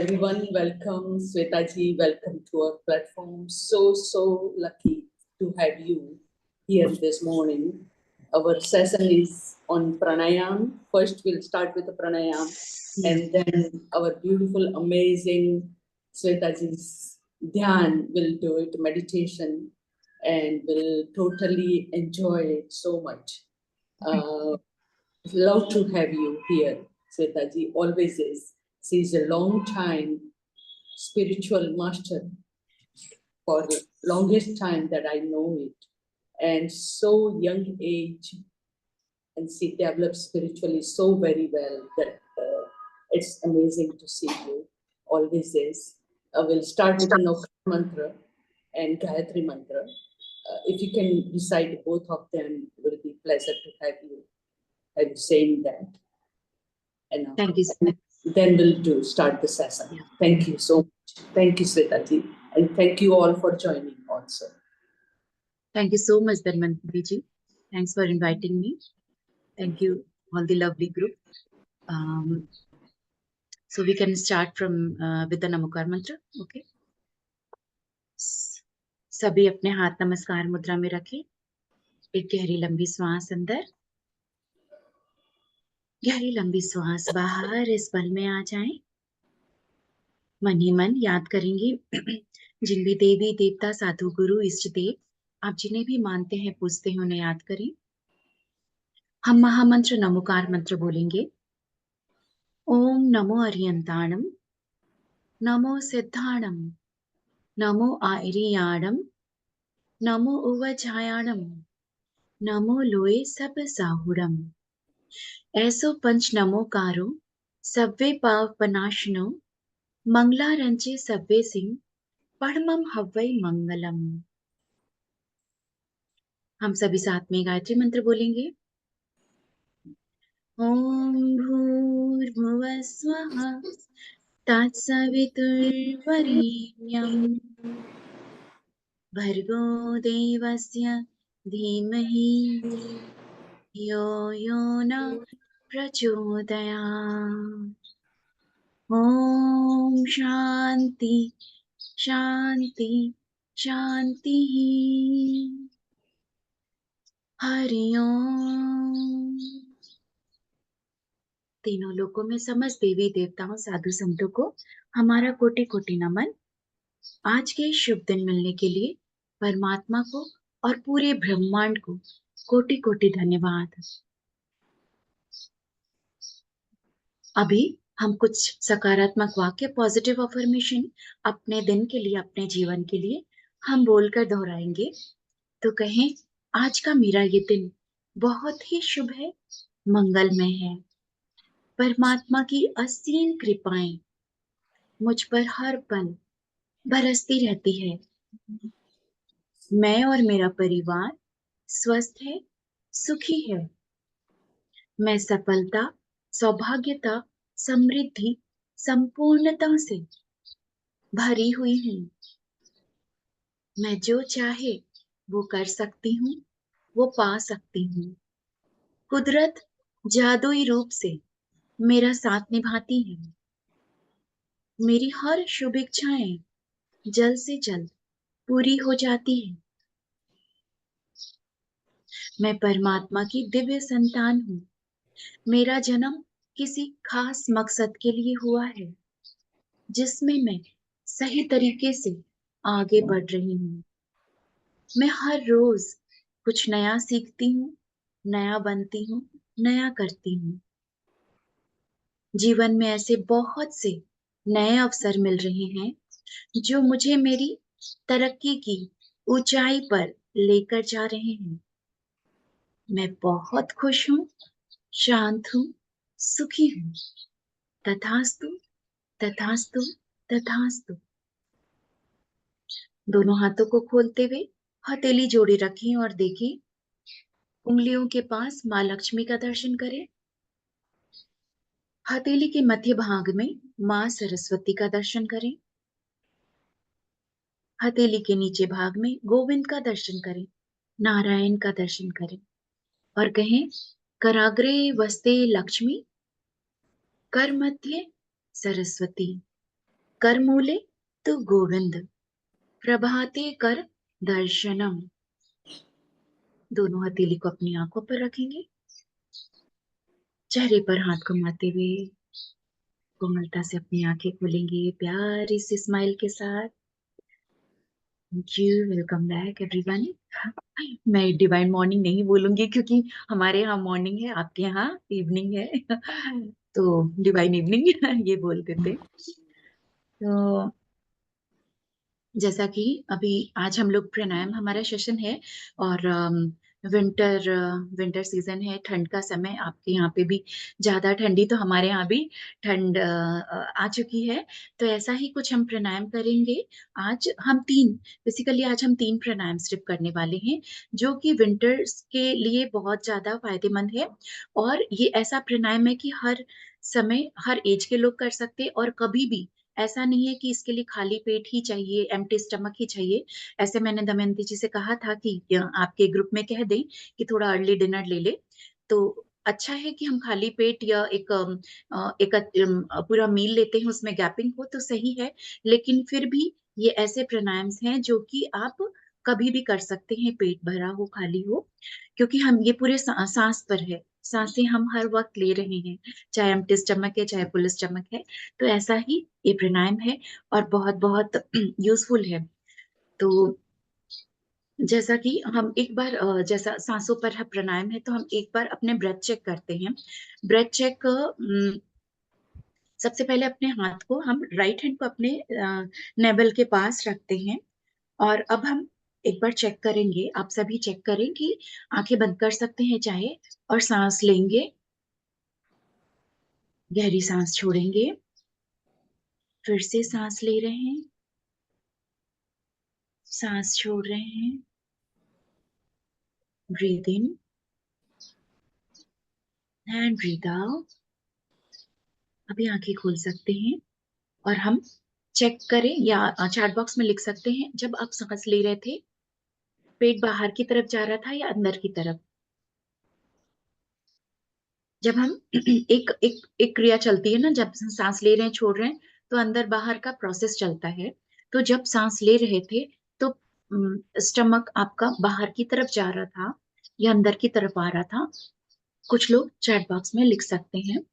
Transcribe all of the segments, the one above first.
everyone. Welcome, Swetaji. Welcome to our platform. So lucky to have you here this morning. Our session is on pranayam. First, we'll start with the pranayam, and then our beautiful, amazing Swetaji's dhyan will do it, meditation, and we'll totally enjoy it so much. Love to have you here, Swetaji. Always is. She's a long time spiritual master for the longest time that I know it. And so young age, and she developed spiritually so very well that it's amazing to see you. Always is. We'll start with the Nokra mantra and Gayatri mantra. If you can recite both of them, it will be pleasure to have you saying that. And thank you. Then we'll start the session. Yeah. Thank you so much. Thank you, Swetaji. And thank you all for joining also. Thank you so much, Dhanvantari ji. Thanks for inviting me. Thank you, all the lovely group. So we can start from with the Namaskar mantra. Okay. सभी अपने हाथ नमस्कार मुद्रा में रखें. एक गहरी लंबी श्वास अंदर, गहरी लंबी श्वास बाहर. इस पल में आ जाएं. मन ही मन याद करेंगे जिन भी देवी देवता साधु गुरु इष्ट देव आप जिन्हें भी मानते हैं पूजते हैं उन्हें याद करें. हम महामंत्र नमोकार मंत्र बोलेंगे. ओम नमो अरियंताणम, नमो सिद्धाणम, नमो आयरियाणम, नमो उवजायाणम, नमो लोए सब साहुरम. ऐसो पंच नमोकारो सव्वे पाव पनाशनो, मंगलारंचे सव्वे सिंह पढ़मम हव्वै मंगलम. हम सभी साथ में गायत्री मंत्र बोलेंगे. ओम भूर्भुवः स्वः तत्सवितुर्वरेण्यं भर्गो देवस्य धीमहि धियो यो न प्रचोदयात्. ओम शांति शांति शांतिः. हरि ओम. तीनों लोकों में समस्त देवी देवताओं साधु संतों को हमारा कोटि कोटि नमन. आज के शुभ दिन मिलने के लिए परमात्मा को और पूरे ब्रह्मांड को कोटि कोटि धन्यवाद. अभी हम कुछ सकारात्मक वाक्य, पॉजिटिव अफर्मेशन अपने दिन के लिए, अपने जीवन के लिए हम बोलकर दोहराएंगे. तो कहें, आज का मेरा ये दिन बहुत ही शुभ है, मंगलमय है. परमात्मा की असीम कृपाएं मुझ पर हर पल बरसती रहती है. मैं और मेरा परिवार स्वस्थ है, सुखी है. मैं सफलता, सौभाग्यता, समृद्धि, संपूर्णता से भरी हुई हूँ. मैं जो चाहे वो कर सकती हूँ, वो पा सकती हूँ. कुदरत जादुई रूप से मेरा साथ निभाती है. मेरी हर शुभ इच्छाएं जल्द से जल्द पूरी हो जाती है. मैं परमात्मा की दिव्य संतान हूँ. मेरा जन्म किसी खास मकसद के लिए हुआ है, जिसमें मैं सही तरीके से आगे बढ़ रही हूँ. मैं हर रोज कुछ नया सीखती हूँ, नया बनती हूँ, नया करती हूँ. जीवन में ऐसे बहुत से नए अवसर मिल रहे हैं जो मुझे मेरी तरक्की की ऊंचाई पर लेकर जा रहे हैं. मैं बहुत खुश हूँ, शांत हूँ, सुखी हूँ. तथास्तु तथास्तु तथास्तु. दोनों हाथों को खोलते हुए हथेली जोड़े रखें और देखें. उंगलियों के पास माँ लक्ष्मी का दर्शन करें. हथेली के मध्य भाग में माँ सरस्वती का दर्शन करें. हथेली के नीचे भाग में गोविंद का दर्शन करें, नारायण का दर्शन करें और कहें, कराग्रे वस्ते लक्ष्मी, कर मध्य सरस्वती. करमूले तु गोविंद, प्रभाते कर दर्शनम। दोनों हथेली को अपनी आंखों पर रखेंगे, चेहरे पर हाथ घुमाते हुए कोमलता से अपनी आंखें खोलेंगे प्यारी सी स्माइल के साथ। You welcome back everyone. मैं डिवाइन मॉर्निंग नहीं बोलूंगी क्योंकि हमारे यहाँ मॉर्निंग है, आपके यहाँ इवनिंग है। तो डिवाइन इवनिंग ये बोल देते। तो जैसा कि अभी आज हम लोग प्राणायाम हमारा सेशन है और विंटर सीजन है, ठंड का समय। आपके यहाँ पे भी ज्यादा ठंडी, तो हमारे यहाँ भी ठंड आ चुकी है। तो ऐसा ही कुछ हम प्राणायाम करेंगे। आज हम तीन प्राणायाम सिर्फ करने वाले हैं, जो कि विंटर्स के लिए बहुत ज्यादा फायदेमंद है। और ये ऐसा प्राणायाम है कि हर समय हर एज के लोग कर सकते हैं, और कभी भी ऐसा नहीं है कि इसके लिए खाली पेट ही चाहिए, एम्प्टी स्टमक ही चाहिए। ऐसे मैंने दमयंती जी से कहा था कि आपके ग्रुप में कह दें कि थोड़ा अर्ली डिनर ले ले, तो अच्छा है कि हम खाली पेट या पूरा मील लेते हैं, उसमें गैपिंग हो तो सही है। लेकिन फिर भी ये ऐसे प्राणायाम्स हैं जो कि आप कभी भी कर सकते हैं, पेट भरा हो खाली हो, क्योंकि हम ये पूरे सांस पर है। सांसें हम हर वक्त ले रहे हैं, चाहे एम्प्टी स्टमक है चाहे फुल स्टमक है। तो ऐसा ही ये प्राणायाम है और बहुत बहुत यूजफुल है। तो जैसा कि हम एक बार जैसा सांसों पर प्राणायाम है, तो हम एक बार अपने ब्रेथ चेक करते हैं। ब्रेथ चेक सबसे पहले अपने हाथ को, हम राइट हैंड को अपने नेवल के पास रखते हैं, और अब हम एक बार चेक करेंगे। आप सभी चेक करें कि आंखें बंद कर सकते हैं चाहे, और सांस लेंगे, गहरी सांस छोड़ेंगे, फिर से सांस ले रहे हैं, सांस छोड़ रहे हैं, breathe in and breathe out. अभी आंखें खोल सकते हैं और हम चेक करें, या चैट बॉक्स में लिख सकते हैं, जब आप सांस ले रहे थे पेट बाहर की तरफ जा रहा था या अंदर की तरफ। जब हम एक क्रिया चलती है ना, जब सांस ले रहे हैं छोड़ रहे हैं, तो अंदर बाहर का प्रोसेस चलता है। तो जब सांस ले रहे थे तो स्टमक आपका बाहर की तरफ जा रहा था या अंदर की तरफ आ रहा था। कुछ लोग चैट बॉक्स में लिख सकते हैं।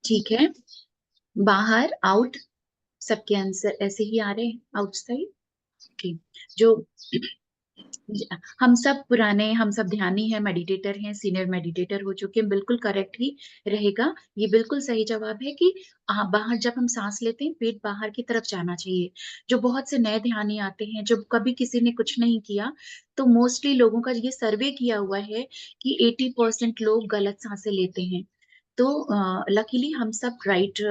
ठीक है, बाहर आउट सबके आंसर ऐसे ही आ रहे हैं, आउटसाइड। ठीक, जो हम सब पुराने, हम सब ध्यानी है, मेडिटेटर हैं, सीनियर मेडिटेटर हो चुके हैं, बिल्कुल करेक्ट ही रहेगा। ये बिल्कुल सही जवाब है कि बाहर जब हम सांस लेते हैं पेट बाहर की तरफ जाना चाहिए। जो बहुत से नए ध्यानी आते हैं, जब कभी किसी ने कुछ नहीं किया, तो मोस्टली लोगों का ये सर्वे किया हुआ है कि 80% लोग गलत सांसें लेते हैं। तो लकीली हम सब राइट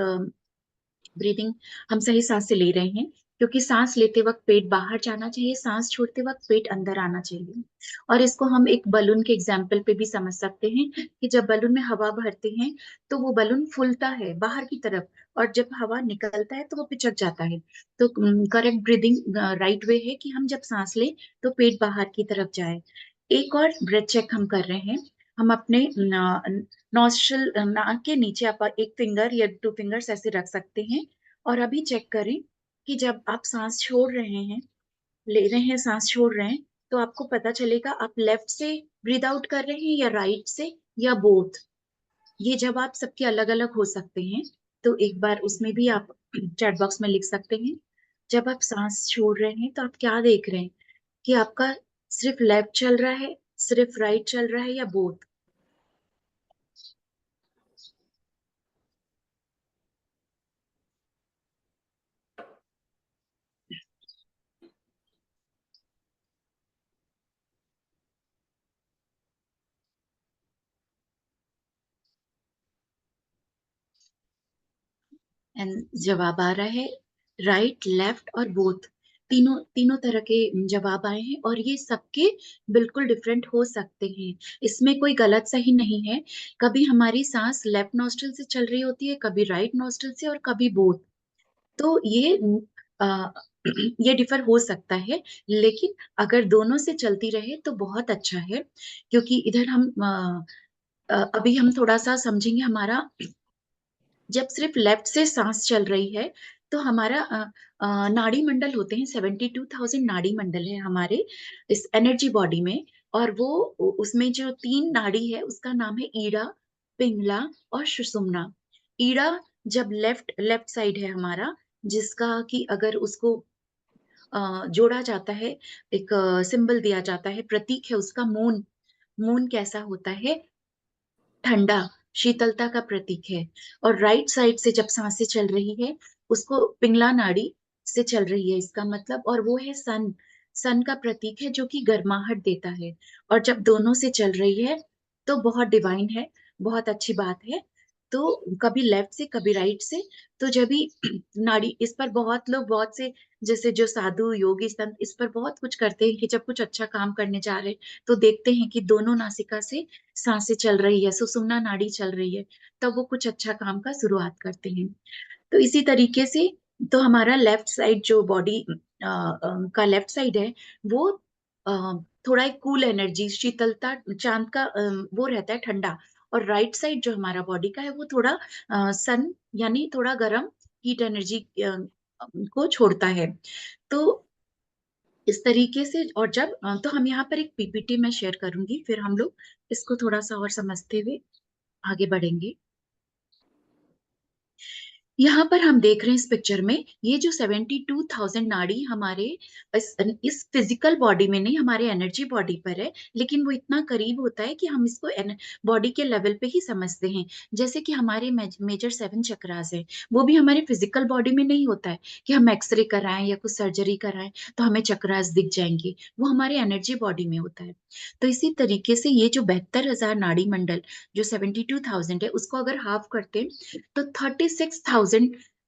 ब्रीदिंग, हम सही सांसें ले रहे हैं, क्योंकि सांस लेते वक्त पेट बाहर जाना चाहिए, सांस छोड़ते वक्त पेट अंदर आना चाहिए। और इसको हम एक बलून के एग्जाम्पल पे भी समझ सकते हैं कि जब बलून में हवा भरते हैं तो वो बलून फूलता है बाहर की तरफ, और जब हवा निकलता है तो वो पिचक जाता है। तो करेक्ट ब्रीदिंग राइट वे है कि हम जब सांस लें तो पेट बाहर की तरफ जाए। एक और ब्रेथ चेक हम कर रहे हैं। हम अपने नॉस्ट्रल, नाक के नीचे आप एक फिंगर या टू फिंगर्स ऐसे रख सकते हैं, और अभी चेक करें कि जब आप सांस छोड़ रहे हैं, ले रहे हैं, सांस छोड़ रहे हैं, तो आपको पता चलेगा आप लेफ्ट से ब्रीद आउट कर रहे हैं या राइट से, या बोथ। ये जवाब सबके अलग अलग हो सकते हैं, तो एक बार उसमें भी आप चैट बॉक्स में लिख सकते हैं। जब आप सांस छोड़ रहे हैं तो आप क्या देख रहे हैं, कि आपका सिर्फ लेफ्ट चल रहा है, सिर्फ राइट चल रहा है, या बोथ। एंड जवाब आ रहा है राइट, लेफ्ट और बोथ। तीनों तीनों तरह के जवाब आए हैं, और ये सबके बिल्कुल डिफरेंट हो सकते हैं। इसमें कोई गलत सही नहीं है। कभी हमारी सांस लेफ्ट नॉस्ट्रल से चल रही होती है, कभी राइट नॉस्ट्रल से, और कभी बोथ। तो ये ये डिफर हो सकता है, लेकिन अगर दोनों से चलती रहे तो बहुत अच्छा है, क्योंकि इधर हम अभी हम थोड़ा सा समझेंगे। हमारा जब सिर्फ लेफ्ट से सांस चल रही है तो हमारा नाड़ी मंडल होते हैं, 72,000 नाड़ी मंडल है हमारे इस एनर्जी बॉडी में। और वो उसमें जो 3 नाड़ी है उसका नाम है ईड़ा, पिंगला और सुषुम्ना। ईड़ा जब लेफ्ट लेफ्ट साइड है हमारा, जिसका कि अगर उसको जोड़ा जाता है, एक सिंबल दिया जाता है, प्रतीक है उसका मून। मून कैसा होता है? ठंडा, शीतलता का प्रतीक है। और राइट साइड से जब सांसें चल रही है, उसको पिंगला नाड़ी से चल रही है इसका मतलब, और वो है सन। सन का प्रतीक है जो कि गर्माहट देता है। और जब दोनों से चल रही है तो बहुत डिवाइन है, बहुत अच्छी बात है। तो कभी लेफ्ट से कभी राइट से। तो जब भी नाड़ी इस पर बहुत लोग, बहुत से जैसे जो साधु योगी संत इस पर बहुत कुछ करते हैं कि जब कुछ अच्छा काम करने जा रहे तो देखते हैं कि दोनों नासिका से सांसें चल रही है, सुषुम्ना नाड़ी चल रही है, तब वो कुछ अच्छा काम का शुरुआत करते हैं। तो इसी तरीके से तो हमारा लेफ्ट साइड जो बॉडी का लेफ्ट साइड है, वो थोड़ा एक कूल एनर्जी, शीतलता, चांद का वो रहता है, ठंडा। और राइट साइड जो हमारा बॉडी का है वो थोड़ा सन, यानी थोड़ा गर्म, हीट एनर्जी को छोड़ता है। तो इस तरीके से। और जब तो हम यहाँ पर एक पीपीटी में शेयर करूंगी, फिर हम लोग इसको थोड़ा सा और समझते हुए आगे बढ़ेंगे। यहाँ पर हम देख रहे हैं इस पिक्चर में, ये जो 72,000 नाड़ी हमारे इस फिजिकल बॉडी में नहीं, हमारे एनर्जी बॉडी पर है, लेकिन वो इतना करीब होता है कि हम इसको बॉडी के लेवल पे ही समझते हैं। जैसे कि हमारे मेजर 7 चक्रास है, वो भी हमारे फिजिकल बॉडी में नहीं होता है कि हम एक्सरे कराएं या कुछ सर्जरी कराएं तो हमें चक्रास दिख जाएंगे, वो हमारे एनर्जी बॉडी में होता है। तो इसी तरीके से ये जो 72,000 नाड़ी मंडल, जो 72,000 है, उसको अगर हाफ करते हैं तो 36,000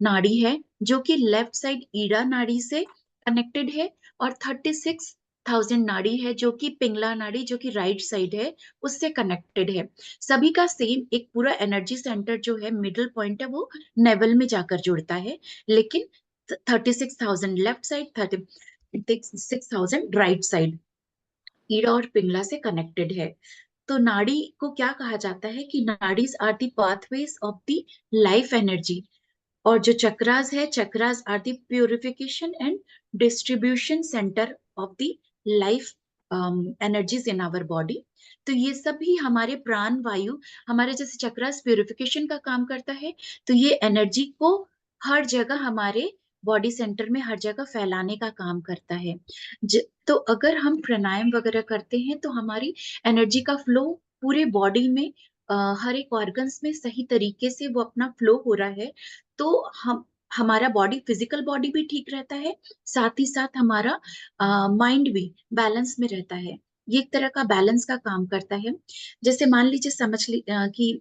नाड़ी है, जो कि लेफ्ट साइड ईड़ा नाड़ी से कनेक्टेड है। और 36,000 नाड़ी है जो कि पिंगला नाड़ी, जो कि राइट साइड है, उससे कनेक्टेड है। सभी का सेम एक पूरा एनर्जी सेंटर जो है, मिडिल पॉइंट है, वो नेवल में जाकर जुड़ता है। लेकिन 36,000 left side, 36,000 right side, Ida और पिंगला से कनेक्टेड है। तो नाड़ी को क्या कहा जाता है कि nadis are the pathways of the life energy. और जो चक्रास है, chakras are the purification and distribution centre of the life energies in our body. तो ये सभी हमारे प्राण वायु, हमारे जैसे चक्रास प्यूरिफिकेशन का काम करता है, तो ये एनर्जी को हर जगह हमारे बॉडी सेंटर में हर जगह फैलाने का काम करता है। तो अगर हम प्राणायाम वगैरह करते हैं तो हमारी एनर्जी का फ्लो पूरे बॉडी में, हर एक ऑर्गन्स में सही तरीके से वो अपना फ्लो हो रहा है। तो हम, हमारा बॉडी, फिजिकल बॉडी भी ठीक रहता है, साथ ही साथ हमारा माइंड भी बैलेंस में रहता है। ये एक तरह का बैलेंस का काम करता है। जैसे मान लीजिए, कि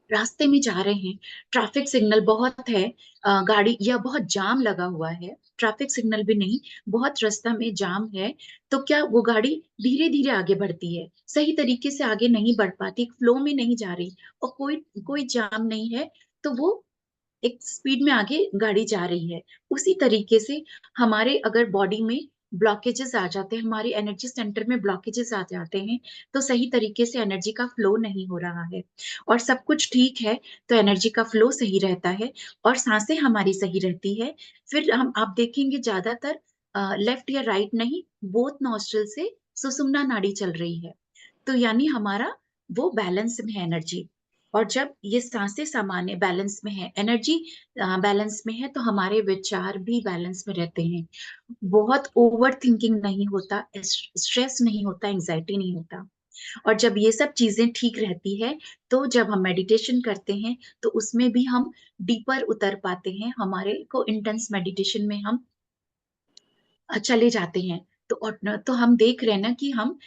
रास्ते में जा रहे हैं, ट्रैफिक सिग्नल बहुत है, गाड़ी या बहुत जाम लगा हुआ है, ट्रैफिक सिग्नल भी नहीं, बहुत रास्ता में जाम है, तो क्या वो गाड़ी धीरे धीरे आगे बढ़ती है, सही तरीके से आगे नहीं बढ़ पाती, फ्लो में नहीं जा रही, और कोई कोई जाम नहीं है, तो वो एक स्पीड में आगे गाड़ी जा रही है। उसी तरीके से हमारे अगर बॉडी में ब्लॉकेजेस आ जाते हैं, हमारी एनर्जी सेंटर में ब्लॉकेजेस आ जाते हैं, तो सही तरीके से एनर्जी का फ्लो नहीं हो रहा है, और सब कुछ ठीक है, तो एनर्जी का फ्लो सही रहता है और सांसें हमारी सही रहती है। फिर हम, आप देखेंगे ज्यादातर लेफ्ट या राइट नहीं, बोथ नॉस्ट्रल से सुषुम्ना नाड़ी चल रही है। तो यानी हमारा वो बैलेंस में है एनर्जी। और जब ये सांसें सामान्य बैलेंस में है, एनर्जी बैलेंस में है, तो हमारे विचार भी बैलेंस में रहते हैं। बहुत ओवर थिंकिंग नहीं होता, स्ट्रेस नहीं होता, एंजाइटी नहीं होता। और जब ये सब चीजें ठीक रहती है, तो जब हम मेडिटेशन करते हैं तो उसमें भी हम डीपर उतर पाते हैं, हमारे को इंटेंस मेडिटेशन में हम चले जाते हैं। तो हम देख रहे हैं ना कि हम,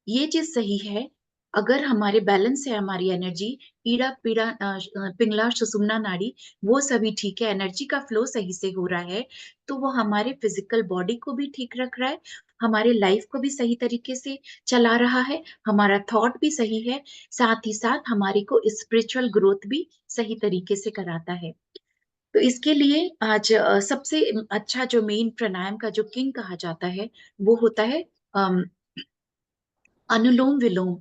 ये चीज सही है, अगर हमारे बैलेंस है, हमारी एनर्जी, ईड़ा पीड़ा पिंगला सुषुम्ना नाड़ी, वो सभी ठीक है, एनर्जी का फ्लो सही से हो रहा है, तो वो हमारे फिजिकल बॉडी को भी ठीक रख रहा है, हमारे लाइफ को भी सही तरीके से चला रहा है, हमारा थॉट भी सही है, साथ ही साथ हमारी को स्पिरिचुअल ग्रोथ भी सही तरीके से कराता है। तो इसके लिए आज सबसे अच्छा जो मेन प्राणायाम का जो किंग कहा जाता है वो होता है अम, अनुलोम विलोम,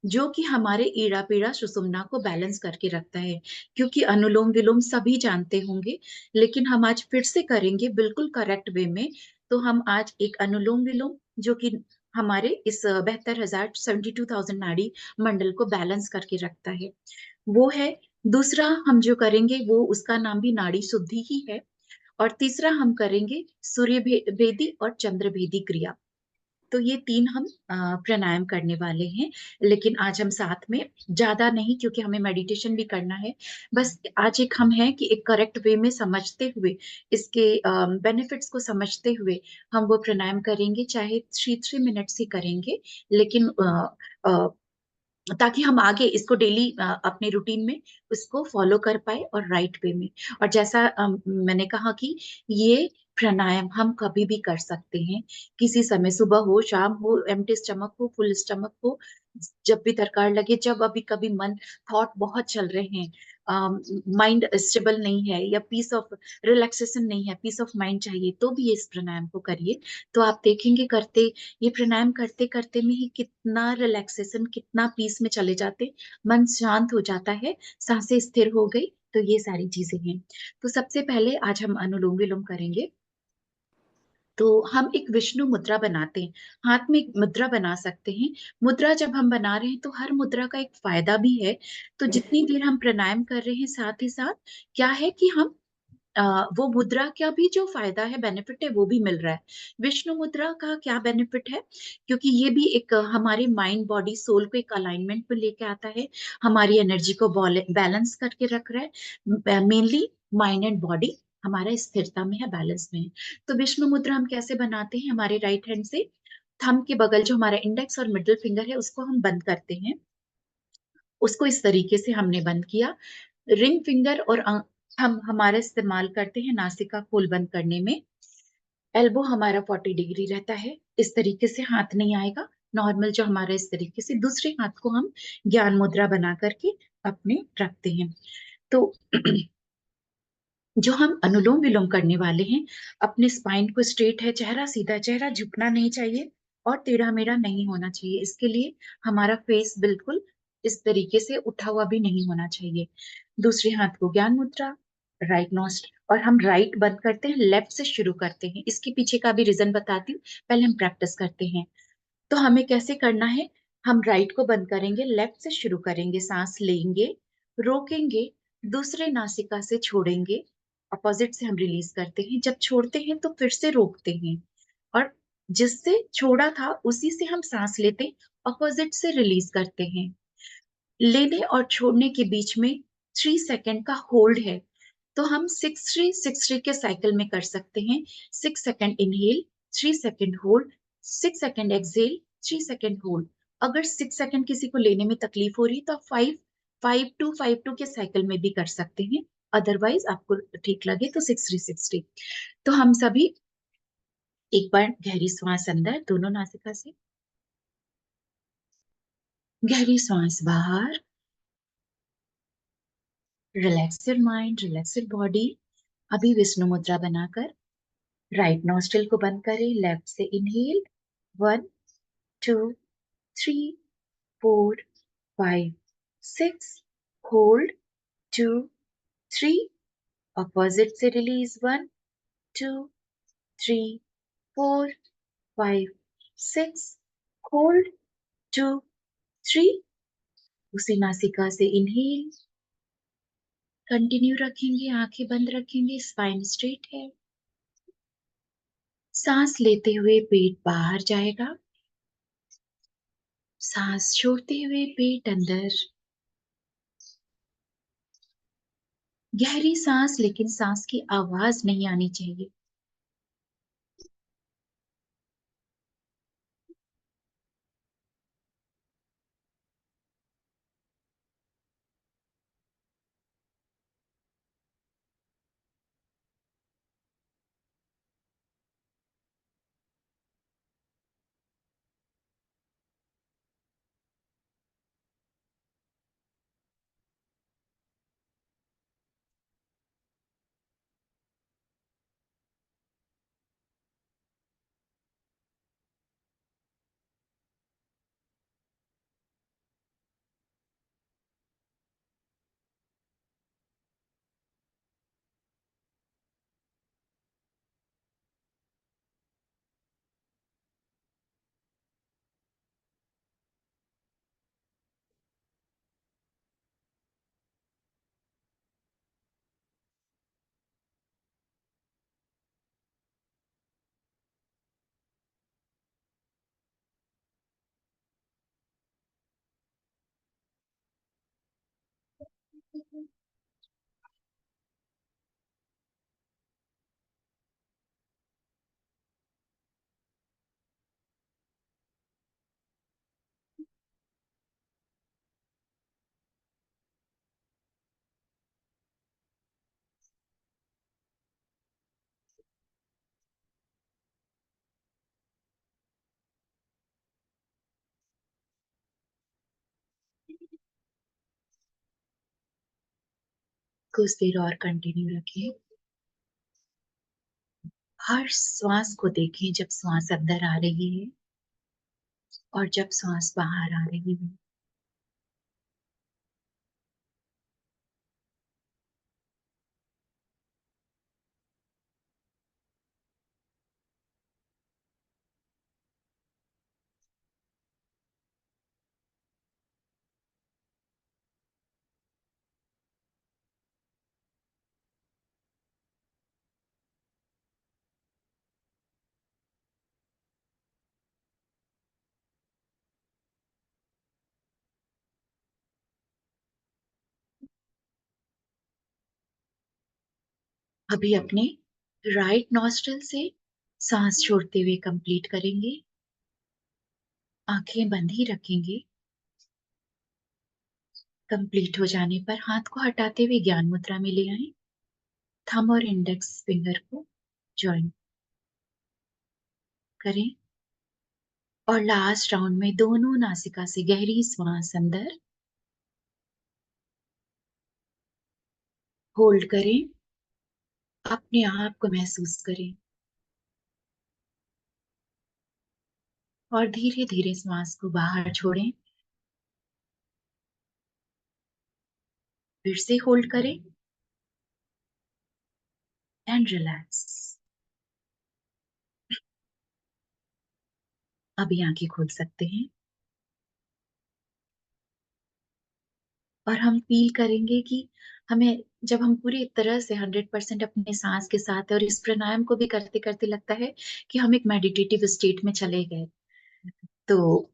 जो कि हमारे ईड़ा पीड़ा सुषुम्ना को बैलेंस करके रखता है। क्योंकि अनुलोम विलोम सभी जानते होंगे, लेकिन हम आज फिर से करेंगे बिल्कुल करेक्ट वे में। तो हम आज एक अनुलोम विलोम जो कि हमारे इस 72,000 72,000 नाड़ी मंडल को बैलेंस करके रखता है, वो है। दूसरा हम जो करेंगे वो उसका नाम भी नाड़ी शुद्धि ही है। और तीसरा हम करेंगे सूर्य भेदी और चंद्र भेदी क्रिया। तो ये तीन हम प्राणायाम करने वाले हैं। लेकिन आज हम साथ में ज्यादा नहीं, क्योंकि हमें मेडिटेशन भी करना है। बस आज एक हम हैं कि एक करेक्ट वे में समझते हुए, इसके बेनिफिट्स को समझते हुए हम वो प्राणायाम करेंगे, चाहे 3 मिनट्स ही करेंगे। लेकिन अ, ताकि हम आगे इसको डेली अपने रूटीन में उसको फॉलो कर पाए और राइट वे में। और जैसा मैंने कहा कि ये प्राणायाम हम कभी भी कर सकते हैं, किसी समय, सुबह हो, शाम हो, एम्प्टी स्टमक हो, फुल स्टमक हो, जब भी दरकार लगे, जब अभी कभी मन थॉट बहुत चल रहे हैं, माइंड स्टेबल नहीं है, या पीस ऑफ रिलैक्सेशन नहीं है, पीस ऑफ माइंड चाहिए, तो भी ये इस प्राणायाम को करिए। तो आप देखेंगे करते, ये प्राणायाम करते करते में ही कितना रिलैक्सेशन, कितना पीस में चले जाते, मन शांत हो जाता है, सांसें स्थिर हो गई। तो ये सारी चीजें हैं। तो सबसे पहले आज हम अनुलोम विलोम करेंगे। तो हम एक विष्णु मुद्रा बनाते हैं, हाथ में एक मुद्रा बना सकते हैं। मुद्रा जब हम बना रहे हैं तो हर मुद्रा का एक फायदा भी है। तो जितनी देर हम प्राणायाम कर रहे हैं, साथ ही साथ क्या है कि हम अ, वो मुद्रा का भी जो फायदा है, बेनिफिट है, वो भी मिल रहा है। विष्णु मुद्रा का क्या बेनिफिट है? क्योंकि ये भी एक हमारे माइंड बॉडी सोल को एक अलाइनमेंट में लेके आता है, हमारी एनर्जी को बैलेंस करके रख रहा है। मेनली माइंड एंड बॉडी हमारा स्थिरता में है, बैलेंस में है। तो विष्णु मुद्रा हम कैसे बनाते हैं? हमारे राइट हैंड से थंब के बगल जो हमारा इंडेक्स और मिडिल फिंगर है, उसको हम बंद करते हैं। उसको इस तरीके से हमने बंद किया। रिंग फिंगर और हम हमारा इस्तेमाल करते हैं नासिका खोल बंद करने में। एल्बो हमारा 40 डिग्री रहता है, इस तरीके से हाथ नहीं आएगा। नॉर्मल जो हमारा इस तरीके से, दूसरे हाथ को हम ज्ञान मुद्रा बना करके अपने रखते हैं। तो जो हम अनुलोम विलोम करने वाले हैं, अपने स्पाइन को स्ट्रेट है, चेहरा सीधा, चेहरा झुकना नहीं चाहिए और टेढ़ा मेढ़ा नहीं होना चाहिए। इसके लिए हमारा फेस बिल्कुल इस तरीके से उठा हुआ भी नहीं होना चाहिए। दूसरे हाथ को ज्ञान मुद्रा, राइट नोस्ट, और हम राइट बंद करते हैं, लेफ्ट से शुरू करते हैं। इसके पीछे का भी रीजन बताती हूँ, पहले हम प्रैक्टिस करते हैं। तो हमें कैसे करना है? हम राइट को बंद करेंगे, लेफ्ट से शुरू करेंगे, सांस लेंगे, रोकेंगे, दूसरे नासिका से छोड़ेंगे, अपोजिट से हम रिलीज करते हैं। जब छोड़ते हैं तो फिर से रोकते हैं, और जिससे छोड़ा था उसी से हम सांस लेते, अपोजिट से रिलीज करते हैं। लेने और छोड़ने के बीच में 3 सेकेंड का होल्ड है। तो हम 6-3-6-3 के साइकिल में कर सकते हैं। 6 second inhale, 3 second hold, 6 second exhale, 3 second hold. अगर 6 सेकेंड किसी को लेने में तकलीफ हो रही है तो आप 5-5-2-5-2 के साइकिल में भी कर सकते हैं। अदरवाइज आपको ठीक लगे तो 6-3-6-3। तो हम सभी एक बार गहरी सांस अंदर दोनों नासिका से, गहरी सांस बाहर, relax your mind, relax your body. अभी विष्णु मुद्रा बनाकर राइट नॉस्ट्रिल को बंद करें, लेफ्ट से इनहेल, 1 2 3 4 5 6, होल्ड, 2 3, अपोजिट से रिलीज, 1 2 3 4 5 6, होल्ड, 2 3। उसी नासिका से इनहेल, कंटिन्यू रखेंगे, आंखें बंद रखेंगे, स्पाइन स्ट्रेट है। सांस लेते हुए पेट बाहर जाएगा, सांस छोड़ते हुए पेट अंदर। गहरी सांस, लेकिन सांस की आवाज नहीं आनी चाहिए। कुछ देर और कंटिन्यू रखें। हर श्वास को देखें जब श्वास अंदर आ रही है और जब श्वास बाहर आ रही है। अभी अपने राइट नॉस्ट्रल से सांस छोड़ते हुए कंप्लीट करेंगे। आंखें बंद ही रखेंगे। कंप्लीट हो जाने पर हाथ को हटाते हुए ज्ञान मुद्रा में ले आए। थंब और इंडेक्स फिंगर को ज्वाइन करें और लास्ट राउंड में दोनों नासिका से गहरी श्वास अंदर होल्ड करें। अपने आप को महसूस करें और धीरे धीरे श्वास को बाहर छोड़ें। फिर से होल्ड करें एंड रिलैक्स। अभी आंखें खोल सकते हैं और हम फील करेंगे कि हमें जब हम पूरी तरह से 100% अपने सांस के साथ है और इस प्राणायाम को भी करते करते लगता है कि हम एक मेडिटेटिव स्टेट में चले गए। तो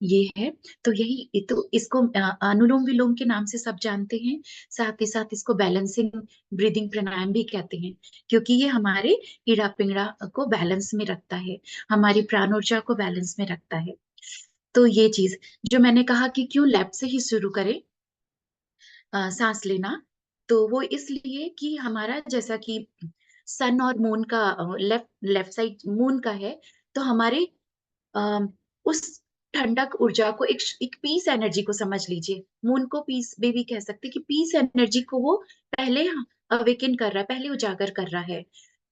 ये है। तो यही तो इसको अनुलोम विलोम के नाम से सब जानते हैं। साथ ही साथ इसको बैलेंसिंग ब्रीदिंग प्राणायाम भी कहते हैं, क्योंकि ये हमारे इड़ा पिंगड़ा को बैलेंस में रखता है, हमारी प्राण ऊर्जा को बैलेंस में रखता है। तो ये चीज जो मैंने कहा कि क्यों लेफ्ट से ही शुरू करें सांस लेना, तो वो इसलिए कि हमारा जैसा कि सन और मून का लेफ्ट लेफ्ट साइड मून का है, तो हमारे अ, उस ठंडक ऊर्जा को एक पीस एनर्जी को समझ लीजिए। मून को पीस बेबी कह सकते हैं कि पीस एनर्जी को वो पहले अवेकन कर रहा है, पहले उजागर कर रहा है,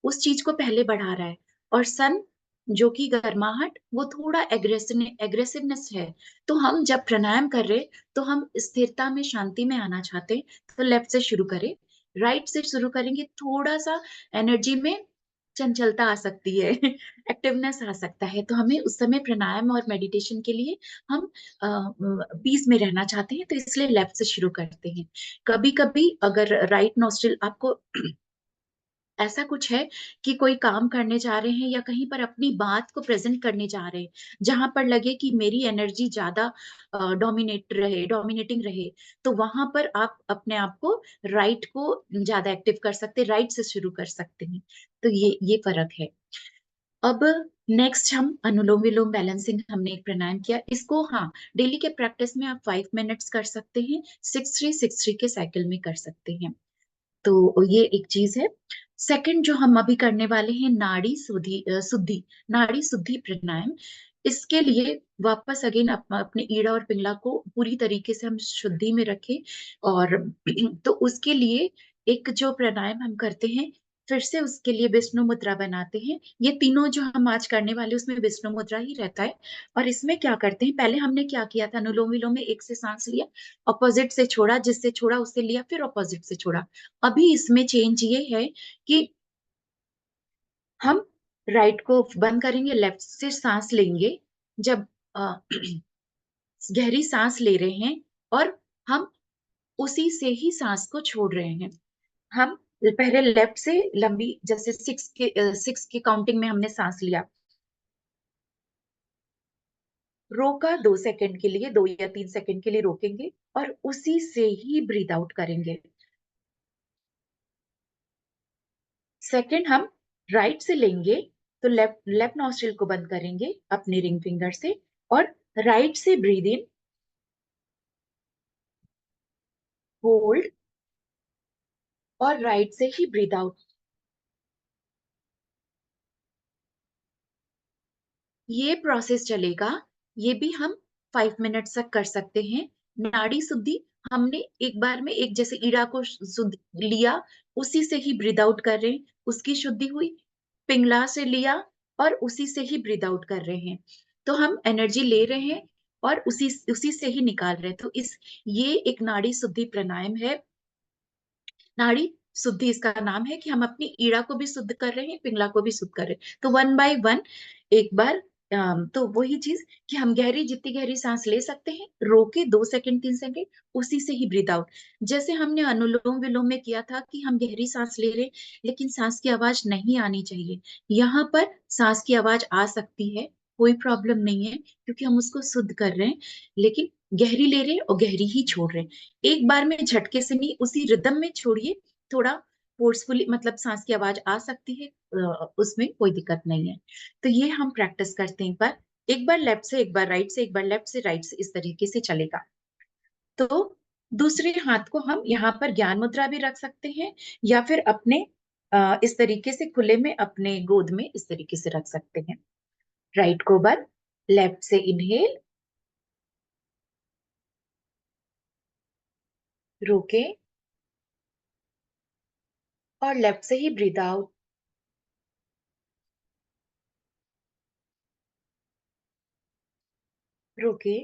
उस चीज को पहले बढ़ा रहा है। और सन जो कि गर्माहट, वो थोड़ा एग्रेसिवनेस है। तो हम जब प्राणायाम कर रहे, तो हम स्थिरता में शांति में आना चाहते हैं, तो लेफ्ट से शुरू करें। राइट से शुरू करेंगे, थोड़ा सा एनर्जी में चंचलता आ सकती है, एक्टिवनेस आ सकता है, तो हमें उस समय प्राणायाम और मेडिटेशन के लिए हम पीस में रहना चाहते हैं, तो इसलिए लेफ्ट से शुरू करते हैं। कभी कभी अगर राइट नॉस्ट्रिल आपको ऐसा कुछ है कि कोई काम करने जा रहे हैं या कहीं पर अपनी बात को प्रेजेंट करने जा रहे हैं, जहां पर लगे कि मेरी एनर्जी ज्यादा डोमिनेटिंग रहे, तो वहां पर आप अपने आप को राइट को ज्यादा एक्टिव कर सकते हैं, राइट से शुरू कर सकते हैं। तो ये फर्क है। अब नेक्स्ट हम अनुलोम विलोम बैलेंसिंग हमने एक प्राणायाम किया, इसको हाँ डेली के प्रैक्टिस में आप 5 मिनट्स कर सकते हैं, 6-3-6-3 के साइकिल में कर सकते हैं। तो ये एक चीज है। सेकंड जो हम अभी करने वाले हैं, नाड़ी नाड़ी शुद्धि प्राणायाम। इसके लिए वापस अगेन अपने ईड़ा और पिंगला को पूरी तरीके से हम शुद्धि में रखें। और तो उसके लिए एक जो प्राणायाम हम करते हैं, फिर से उसके लिए विष्णु मुद्रा बनाते हैं। ये तीनों जो हम आज करने वाले उसमें विष्णु मुद्रा ही रहता है। और इसमें क्या करते हैं, पहले हमने क्या किया था, अनुलोम विलोम में एक से सांस लिया, अपोजिट से छोड़ा, जिससे छोड़ा उससे लिया, फिर अपोजिट से छोड़ा। अभी इसमें चेंज ये है कि हम राइट को बंद करेंगे, लेफ्ट से सांस लेंगे। जब गहरी सांस ले रहे हैं और हम उसी से ही सांस को छोड़ रहे हैं। हम पहले लेफ्ट से लंबी, जैसे 6 के काउंटिंग में हमने सांस लिया, रोका 2 सेकंड के लिए, 2 या 3 सेकंड के लिए रोकेंगे और उसी से ही ब्रीद आउट करेंगे। सेकंड हम राइट से लेंगे, तो लेफ्ट लेफ्ट नॉस्ट्रिल को बंद करेंगे अपने रिंग फिंगर से और राइट से ब्रीद इन, होल्ड और राइट से ही ब्रीद आउट। ये प्रोसेस चलेगा, ये भी हम 5 मिनट्स तक कर सकते हैं। नाड़ी शुद्धि हमने एक बार में एक जैसे ईड़ा को शुद्ध लिया, उसी से ही ब्रीद आउट कर रहे हैं, उसकी शुद्धि हुई। पिंगला से लिया और उसी से ही ब्रीद आउट कर रहे हैं। तो हम एनर्जी ले रहे हैं और उसी उसी से ही निकाल रहे हैं। तो इस ये एक नाड़ी शुद्धि प्राणायाम है। नाड़ी शुद्धि इसका नाम है कि हम अपनी ईड़ा को भी शुद्ध कर रहे हैं, पिंगला को भी शुद्ध कर रहे हैं। तो वन बाय वन एक बार तो वही चीज कि हम गहरी जितनी गहरी सांस ले सकते हैं, रोके 2 सेकंड 3 सेकंड, उसी से ही ब्रीद आउट। जैसे हमने अनुलोम विलोम में किया था कि हम गहरी सांस ले रहे, लेकिन सांस की आवाज नहीं आनी चाहिए। यहाँ पर सांस की आवाज आ सकती है, कोई प्रॉब्लम नहीं है, क्योंकि हम उसको शुद्ध कर रहे हैं, लेकिन गहरी ले रहे हैं और गहरी ही छोड़ रहे हैं। एक बार में झटके से नहीं, उसी रिदम में छोड़िए। थोड़ा फोर्सफुली मतलब सांस की आवाज आ सकती है, उसमें कोई दिक्कत नहीं है। तो ये हम प्रैक्टिस करते हैं। एक बार लेफ्ट से, एक बार राइट से, एक बार लेफ्ट से राइट से, इस तरीके से चलेगा। तो दूसरे हाथ को हम यहाँ पर ज्ञान मुद्रा भी रख सकते हैं, या फिर अपने इस तरीके से खुले में अपने गोद में इस तरीके से रख सकते हैं। राइट को बंद, लेफ्ट से इनहेल, रोके और लेफ्ट से ही ब्रीद आउट, रोके।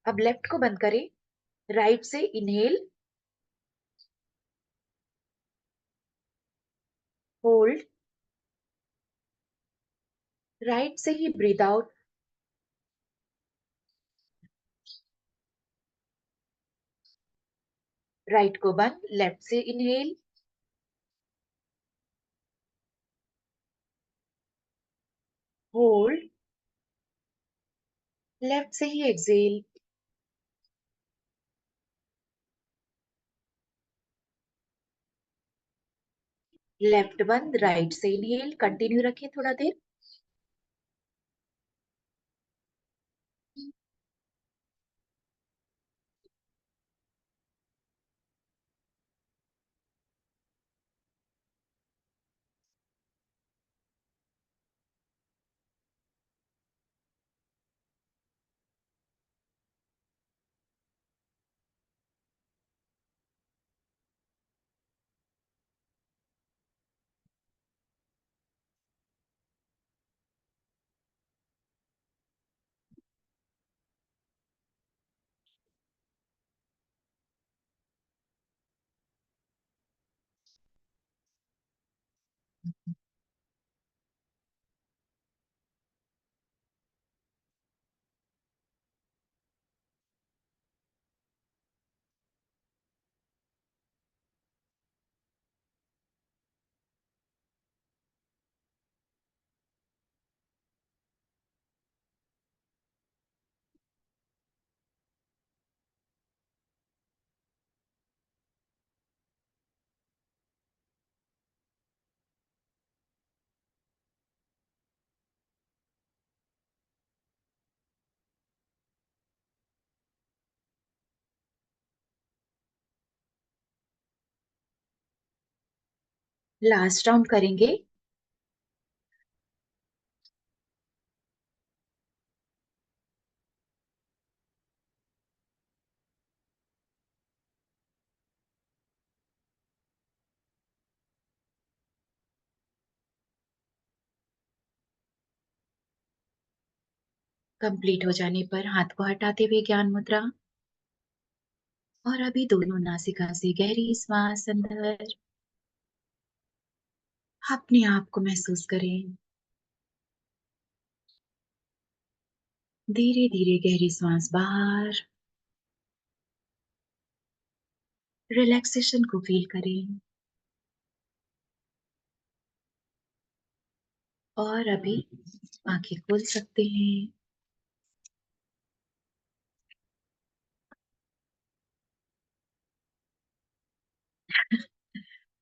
अब लेफ्ट को बंद करें, राइट से इनहेल, होल्ड, राइट से ही ब्रीद आउट, राइट को बंद, लेफ्ट से इनहेल, होल्ड, लेफ्ट से ही एक्सेल। लेफ्ट बंद, राइट से इनहेल, कंटिन्यू रखें थोड़ा देर। लास्ट राउंड करेंगे। कंप्लीट हो जाने पर हाथ को हटाते हुए ज्ञान मुद्रा, और अभी दोनों नासिका से गहरी श्वास अंदर, अपने आप को महसूस करें। धीरे धीरे गहरी श्वास बाहर, रिलैक्सेशन को फील करें। और अभी आंखें खोल सकते हैं।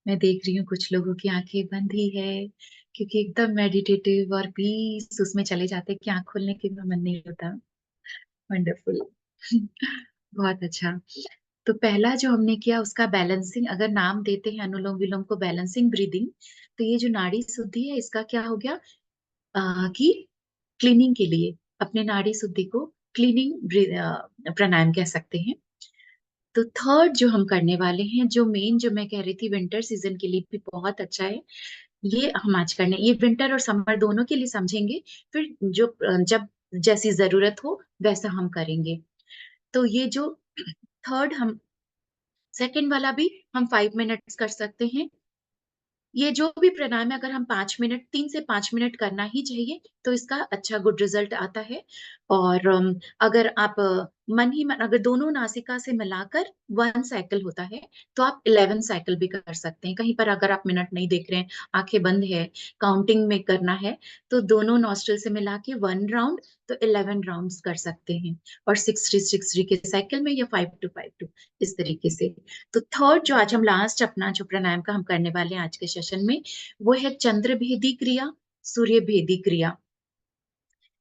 मैं देख रही हूँ कुछ लोगों की आंखें बंद ही है, क्योंकि एकदम मेडिटेटिव और पीस उसमें चले जाते हैं कि आंख खोलने के भी मन नहीं होता। वंडरफुल। बहुत अच्छा। तो पहला जो हमने किया उसका बैलेंसिंग, अगर नाम देते हैं अनुलोम विलोम को बैलेंसिंग ब्रीदिंग, तो ये जो नाड़ी शुद्धि है इसका क्या हो गया, कि क्लीनिंग के लिए अपने नाड़ी शुद्धि को क्लीनिंग प्राणायाम कह सकते हैं। तो थर्ड जो हम करने वाले हैं, जो मेन जो मैं कह रही थी विंटर सीजन के लिए भी बहुत अच्छा है, ये हम आज करने, ये विंटर और समर दोनों के लिए समझेंगे, फिर जो जब जैसी जरूरत हो वैसा हम करेंगे। तो ये जो थर्ड हम, सेकंड वाला भी हम 5 मिनट्स कर सकते हैं। ये जो भी प्राणायाम है, अगर हम 5 मिनट, 3 से 5 मिनट करना ही चाहिए, तो इसका अच्छा गुड रिजल्ट आता है। और अगर आप मन ही मन, अगर दोनों नासिका से मिलाकर 1 साइकिल होता है, तो आप 11 साइकिल भी कर सकते हैं। कहीं पर अगर आप मिनट नहीं देख रहे हैं, आंखें बंद है, काउंटिंग में करना है, तो दोनों नॉस्ट्रल से मिला के 1 राउंड, तो 11 राउंड्स कर सकते हैं। और 6 3 6 3 के साइकिल में, या 5 2 5 2, इस तरीके से। तो थर्ड जो आज हम लास्ट अपना जो प्राणायाम का हम करने वाले हैं आज के सेशन में, वो है चंद्र भेदी क्रिया, सूर्य भेदी क्रिया।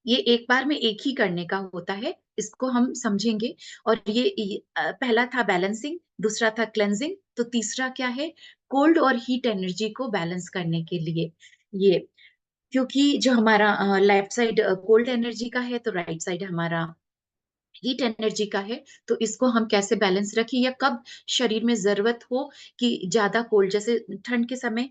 ये एक बार में एक ही करने का होता है, इसको हम समझेंगे। और पहला था बैलेंसिंग, दूसरा था क्लेंजिंग, तो तीसरा क्या है, कोल्ड और हीट एनर्जी को बैलेंस करने के लिए। ये क्योंकि जो हमारा लेफ्ट साइड कोल्ड एनर्जी का है, तो राइट साइड हमारा हीट एनर्जी का है, तो इसको हम कैसे बैलेंस रखें, या कब शरीर में जरूरत हो कि ज्यादा कोल्ड, जैसे ठंड के समय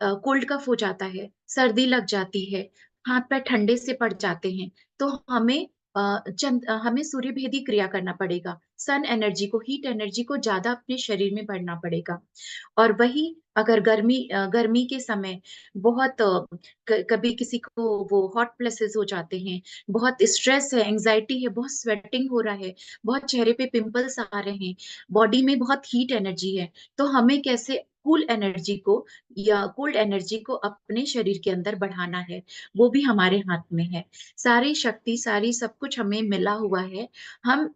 कोल्ड कफ हो जाता है, सर्दी लग जाती है, हाथ पैर ठंडे से पड़ जाते हैं, तो हमें सूर्य भेदी क्रिया करना पड़ेगा, सन एनर्जी को, हीट एनर्जी को ज्यादा अपने शरीर में भरना पड़ेगा। और वही अगर गर्मी के समय बहुत कभी किसी को वो हॉट प्लेसेस हो जाते हैं, बहुत स्ट्रेस है, एंजाइटी है, बहुत स्वेटिंग हो रहा है, बहुत चेहरे पे पिंपल्स आ रहे हैं, बॉडी में बहुत हीट एनर्जी है, तो हमें कैसे कूल एनर्जी को या कोल्ड एनर्जी को अपने शरीर के अंदर बढ़ाना है, वो भी हमारे हाथ में है। सारी शक्ति, सारी सब कुछ हमें मिला हुआ है। हम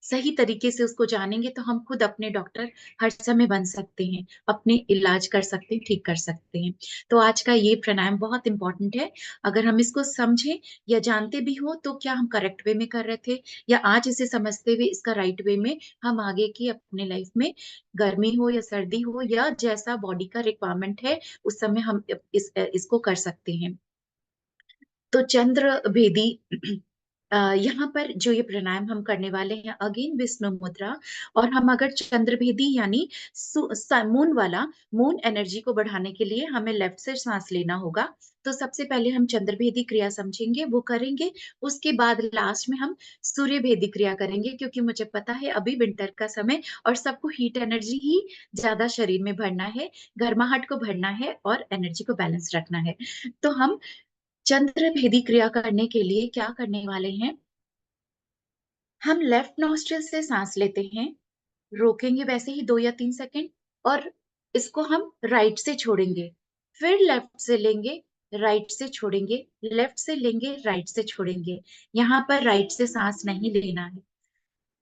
सही तरीके से उसको जानेंगे, तो हम खुद अपने डॉक्टर हर समय बन सकते हैं, अपने इलाज कर सकते हैं, ठीक कर सकते हैं। तो आज का ये प्राणायाम बहुत इंपॉर्टेंट है। अगर हम इसको समझें या जानते भी हो, तो क्या हम करेक्ट वे में कर रहे थे, या आज इसे समझते हुए इसका राइट वे में हम आगे की अपने लाइफ में, गर्मी हो या सर्दी हो या जैसा बॉडी का रिक्वायरमेंट है, उस समय हम इसको कर सकते हैं। तो चंद्र भेदी यहाँ पर जो ये प्राणायाम हम करने वाले हैं, अगेन विष्णु मुद्रा। और हम अगर चंद्र भेदी यानी मून वाला, मून एनर्जी को बढ़ाने के लिए हमें लेफ्ट से सांस लेना होगा। तो सबसे पहले हम चंद्र भेदी क्रिया समझेंगे, वो करेंगे। उसके बाद लास्ट में हम सूर्य भेदी क्रिया करेंगे, क्योंकि मुझे पता है अभी विंटर का समय, और सबको हीट एनर्जी ही ज्यादा शरीर में भरना है, गर्माहट को भरना है और एनर्जी को बैलेंस रखना है। तो हम चंद्र भेदी क्रिया करने के लिए क्या करने वाले हैं, हम लेफ्ट नॉस्ट्रिल से सांस लेते हैं, रोकेंगे वैसे ही 2 या 3 सेकंड, और इसको हम राइट से छोड़ेंगे, फिर लेफ्ट से लेंगे, राइट से छोड़ेंगे, लेफ्ट से लेंगे, राइट से छोड़ेंगे। यहाँ पर राइट से सांस नहीं लेना है।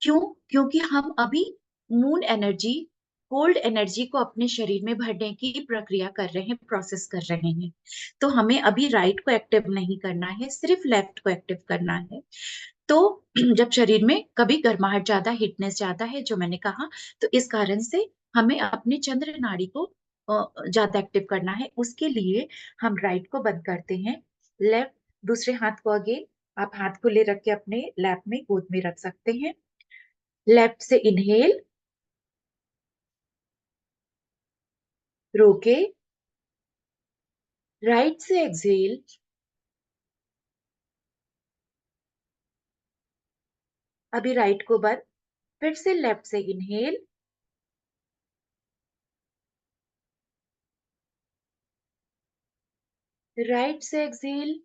क्यों? क्योंकि हम अभी मून एनर्जी, कोल्ड एनर्जी को अपने शरीर में भरने की प्रक्रिया कर रहे हैं, प्रोसेस कर रहे हैं। तो हमें अभी राइट को एक्टिव नहीं करना है, सिर्फ लेफ्ट को एक्टिव करना है। तो जब शरीर में कभी गर्माहट ज्यादा, हिटनेस ज्यादा है, जो मैंने कहा, तो इस कारण से हमें अपने चंद्र नाड़ी को ज्यादा एक्टिव करना है। उसके लिए हम राइट को बंद करते हैं, लेफ्ट, दूसरे हाथ को आगे, आप हाथ को ले रख के अपने लैप में, गोद में रख सकते हैं। लेफ्ट से इनहेल, रोके, राइट से एक्सहेल, अभी राइट को बंद, फिर से लेफ्ट से इनहेल, राइट से एक्सहेल,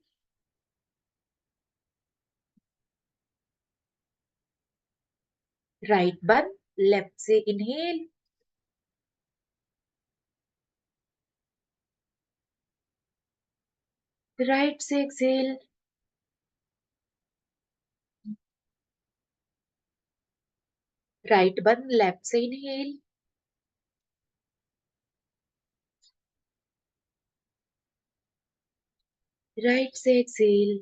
राइट बंद, लेफ्ट से इनहेल, राइट से एक्सहेल, राइट बंद, लेफ्ट से इनहेल, राइट से एक्सहेल,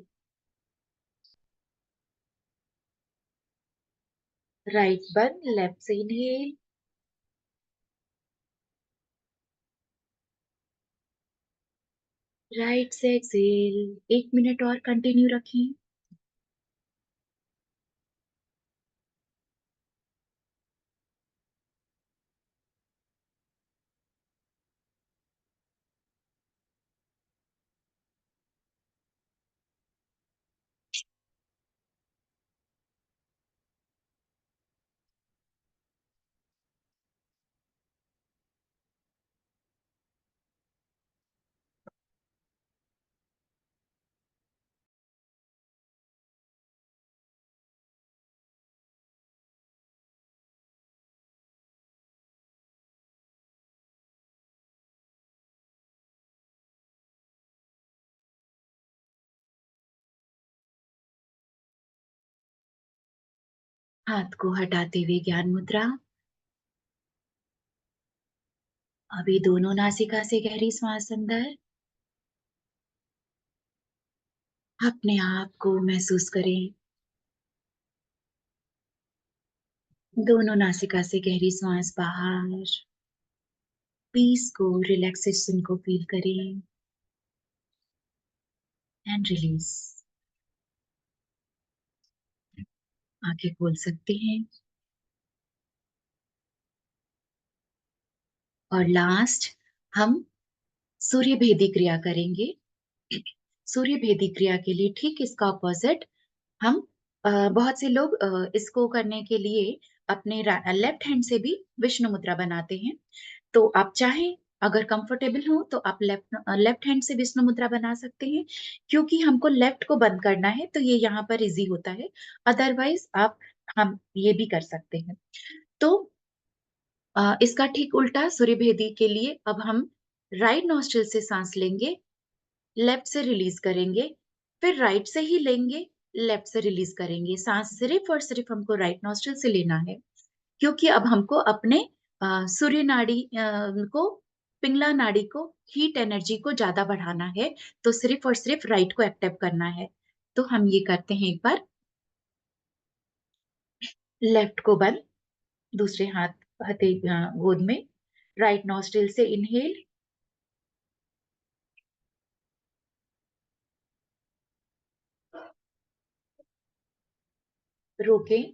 राइट बंद, लेफ्ट से इनहेल, राइट से एक्सहेल। 1 मिनट और कंटिन्यू रखें। हाथ को हटाते हुए ज्ञान मुद्रा। अभी दोनों नासिका से गहरी सांस अंदर। अपने आप को महसूस करें। दोनों नासिका से गहरी सांस बाहर। पीस को, रिलैक्सेशन को फील करें एंड रिलीज। आंखें खोल सकते हैं। और लास्ट हम सूर्य भेदी क्रिया करेंगे। सूर्य भेदी क्रिया के लिए ठीक इसका ऑपोजिट हम बहुत से लोग इसको करने के लिए अपने लेफ्ट हैंड से भी विष्णु मुद्रा बनाते हैं। तो आप चाहें, अगर कंफर्टेबल हो तो आप लेफ्ट हैंड से विष्णु मुद्रा बना सकते हैं। क्योंकि हमको लेफ्ट को बंद करना है तो ये यहाँ पर इजी होता है। अदरवाइज आप हम ये भी कर सकते हैं। तो इसका ठीक उल्टा सूर्य भेदी के लिए अब हम राइट नॉस्ट्रिल से सांस लेंगे, लेफ्ट से रिलीज करेंगे, फिर राइट से ही लेंगे, लेफ्ट से रिलीज करेंगे। सांस सिर्फ और सिर्फ हमको राइट नॉस्ट्रिल से लेना है, क्योंकि अब हमको अपने सूर्य नाड़ी को, पिंगला नाड़ी को, हीट एनर्जी को ज्यादा बढ़ाना है। तो सिर्फ और सिर्फ राइट को एक्टिव करना है। तो हम ये करते हैं एक बार। लेफ्ट को बंद, दूसरे हाथ गोद में, राइट नॉस्ट्रिल से इनहेल, रोकें,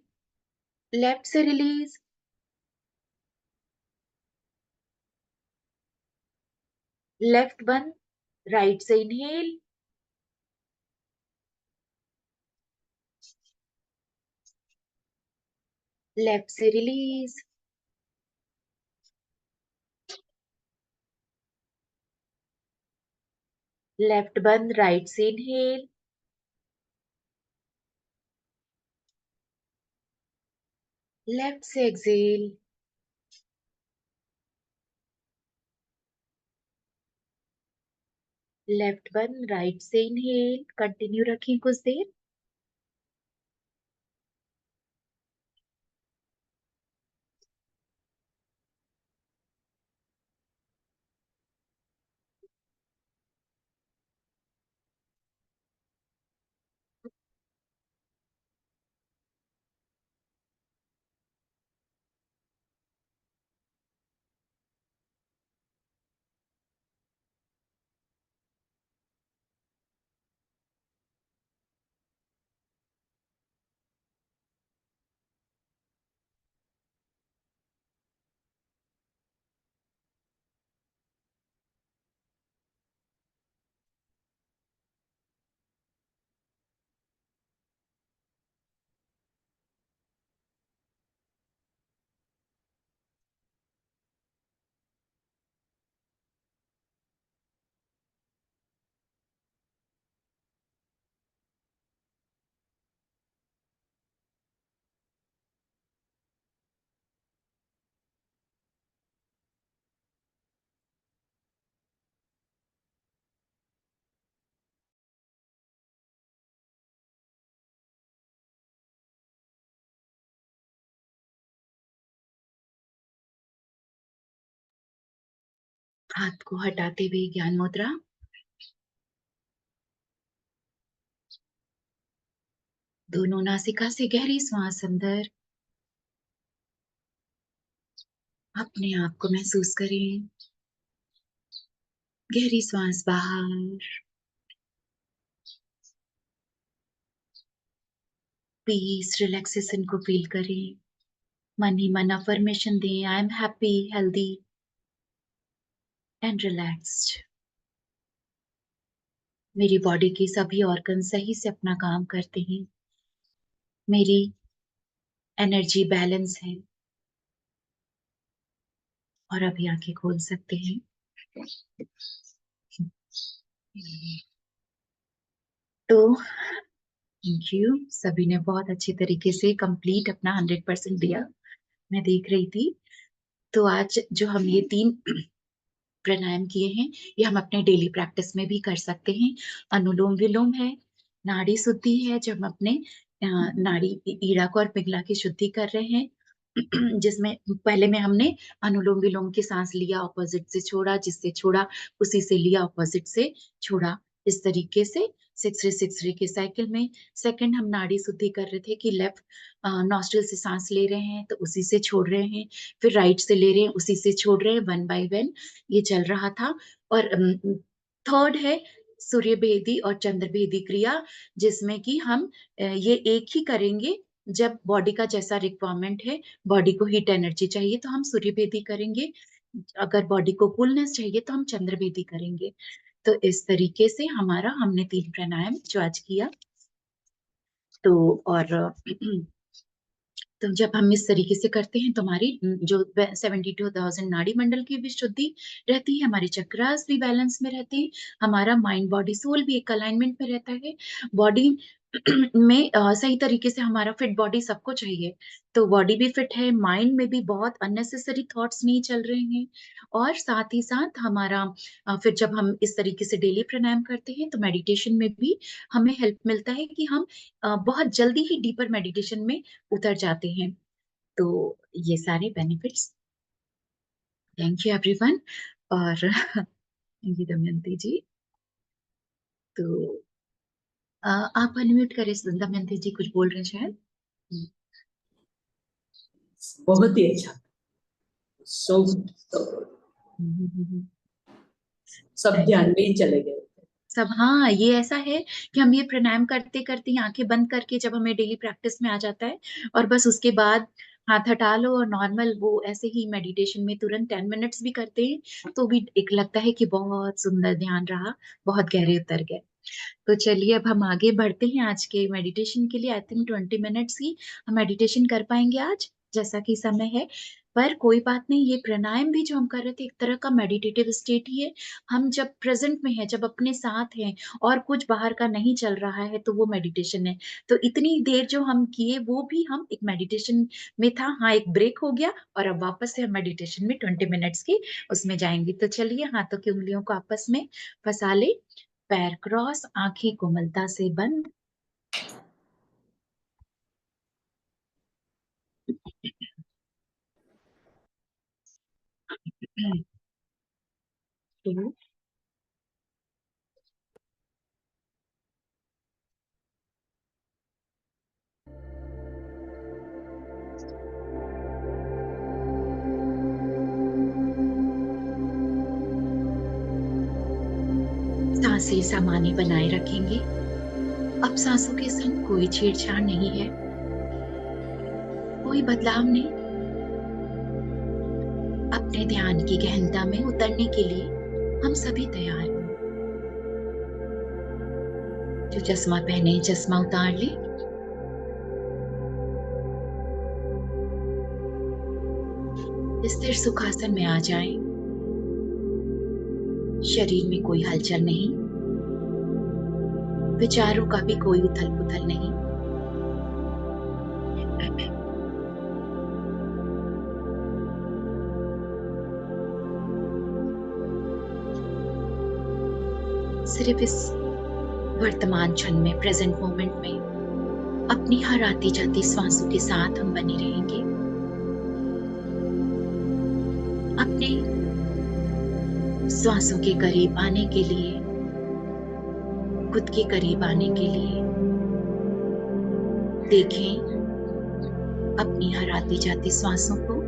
लेफ्ट से रिलीज, लेफ्ट बंद, राइट से इनहेल, लेफ्ट से रिलीज, लेफ्ट बंद, राइट से इनहेल, लेफ्ट से एक्सेल, लेफ्ट बंद, राइट से इनहेल। कंटिन्यू रखें कुछ देर। हाथ को हटाते हुए ज्ञान मुद्रा। दोनों नासिका से गहरी सांस अंदर। अपने आप को महसूस करें। गहरी सांस बाहर। पीस, रिलैक्सेशन को फील करें। मन ही मन अफर्मेशन दें, I am happy, healthy and relaxed. मेरी बॉडी के सभी ऑर्गन सही से अपना काम करते हैं। मेरी एनर्जी बैलेंस है। और अभी आंखें खोल सकते हैं। तो थैंक यू, सभी ने बहुत अच्छे तरीके से कंप्लीट अपना 100% दिया। मैं देख रही थी। तो आज जो हम ये 3 प्राणायाम किए हैं, ये हम अपने डेली प्रैक्टिस में भी कर सकते हैं। अनुलोम विलोम है, नाड़ी शुद्धि है, जो हम अपने नाड़ी ईड़ा को और पिंगला की शुद्धि कर रहे हैं जिसमें पहले में हमने अनुलोम विलोम की सांस लिया, ऑपोजिट से छोड़ा, जिससे छोड़ा उसी से लिया, ऑपोजिट से छोड़ा, इस तरीके से 6 के साइकिल में। सेकंड हम नाड़ी शुद्धि कर रहे थे कि लेफ्ट नॉस्ट्रिल से सांस ले रहे हैं तो उसी से छोड़ रहे हैं, फिर राइट से ले रहे हैं उसी से छोड़ रहे हैं, 1 बाय 1 ये चल रहा था। और थर्ड है सूर्य भेदी और चंद्र भेदी क्रिया, जिसमें कि हम ये एक ही करेंगे जब बॉडी का जैसा रिक्वायरमेंट है, बॉडी को हीट एनर्जी चाहिए तो हम सूर्य भेदी करेंगे, अगर बॉडी को कूलनेस चाहिए तो हम चंद्र भेदी करेंगे। तो इस तरीके से हमने 3 प्राणायाम जो आज किया। तो और तो जब हम इस तरीके से करते हैं तो हमारी जो 72,000 नाड़ी मंडल की भी शुद्धि रहती है, हमारे चक्रास भी बैलेंस में रहते हैं, हमारा माइंड बॉडी सोल भी एक अलाइनमेंट में रहता है। बॉडी में सही तरीके से हमारा फिट बॉडी सबको चाहिए, तो बॉडी भी फिट है, माइंड में भी बहुत अननेसेसरी थॉट्स नहीं चल रहे हैं। और साथ ही साथ हमारा फिर जब हम इस तरीके से डेली प्राणायाम करते हैं तो मेडिटेशन में भी हमें हेल्प मिलता है कि हम बहुत जल्दी ही डीपर मेडिटेशन में उतर जाते हैं। तो ये सारे बेनिफिट्स। Thank you everyone. और ये दमयंती जी, तो आप अनम्यूट करें। दमयंती जी कुछ बोल रहे हैं शायद। बहुत ही अच्छा, सो सब ध्यान में ही चले गए सब। हाँ, ये ऐसा है कि हम ये प्राणायाम करते करते आंखें बंद करके जब हमें डेली प्रैक्टिस में आ जाता है और बस उसके बाद हाथ हटा लो और नॉर्मल वो ऐसे ही मेडिटेशन में तुरंत 10 मिनट्स भी करते हैं तो भी एक लगता है कि बहुत सुंदर ध्यान रहा, बहुत गहरे उतर गए। तो चलिए अब हम आगे बढ़ते हैं आज के मेडिटेशन के लिए। आई थिंक 20 मिनट्स ही हम मेडिटेशन कर पाएंगे आज, जैसा कि समय है। पर कोई बात नहीं, ये प्राणायाम भी जो हम कर रहे थे एक तरह का मेडिटेटिव स्टेट ही है। हम जब प्रेजेंट में है, जब अपने साथ हैं और कुछ बाहर का नहीं चल रहा है तो वो मेडिटेशन है। तो इतनी देर जो हम किए वो भी हम एक मेडिटेशन में था। हाँ, एक ब्रेक हो गया और अब वापस से हम मेडिटेशन में 20 मिनट्स की उसमें जाएंगे। तो चलिए हाथों की उंगलियों को आपस में फंसा ले, पैर क्रॉस, आंखें कोमलता से बंद। तो सांसें सामान्य बनाए रखेंगे। अब सांसों के संग कोई छेड़छाड़ नहीं है, कोई बदलाव नहीं। अपने ध्यान की गहनता में उतरने के लिए हम सभी तैयार हैं। जो चश्मा पहने चश्मा उतार ले। स्थिर सुखासन में आ जाएं। शरीर में कोई हलचल नहीं, विचारों का भी कोई उथल पुथल नहीं। सिर्फ इस वर्तमान क्षण में, प्रेजेंट मोमेंट में अपनी हर आती जाती सांसों के साथ हम बने रहेंगे। अपने सांसों के करीब आने के लिए, खुद के करीब आने के लिए देखें अपनी हर आती जाती सांसों को।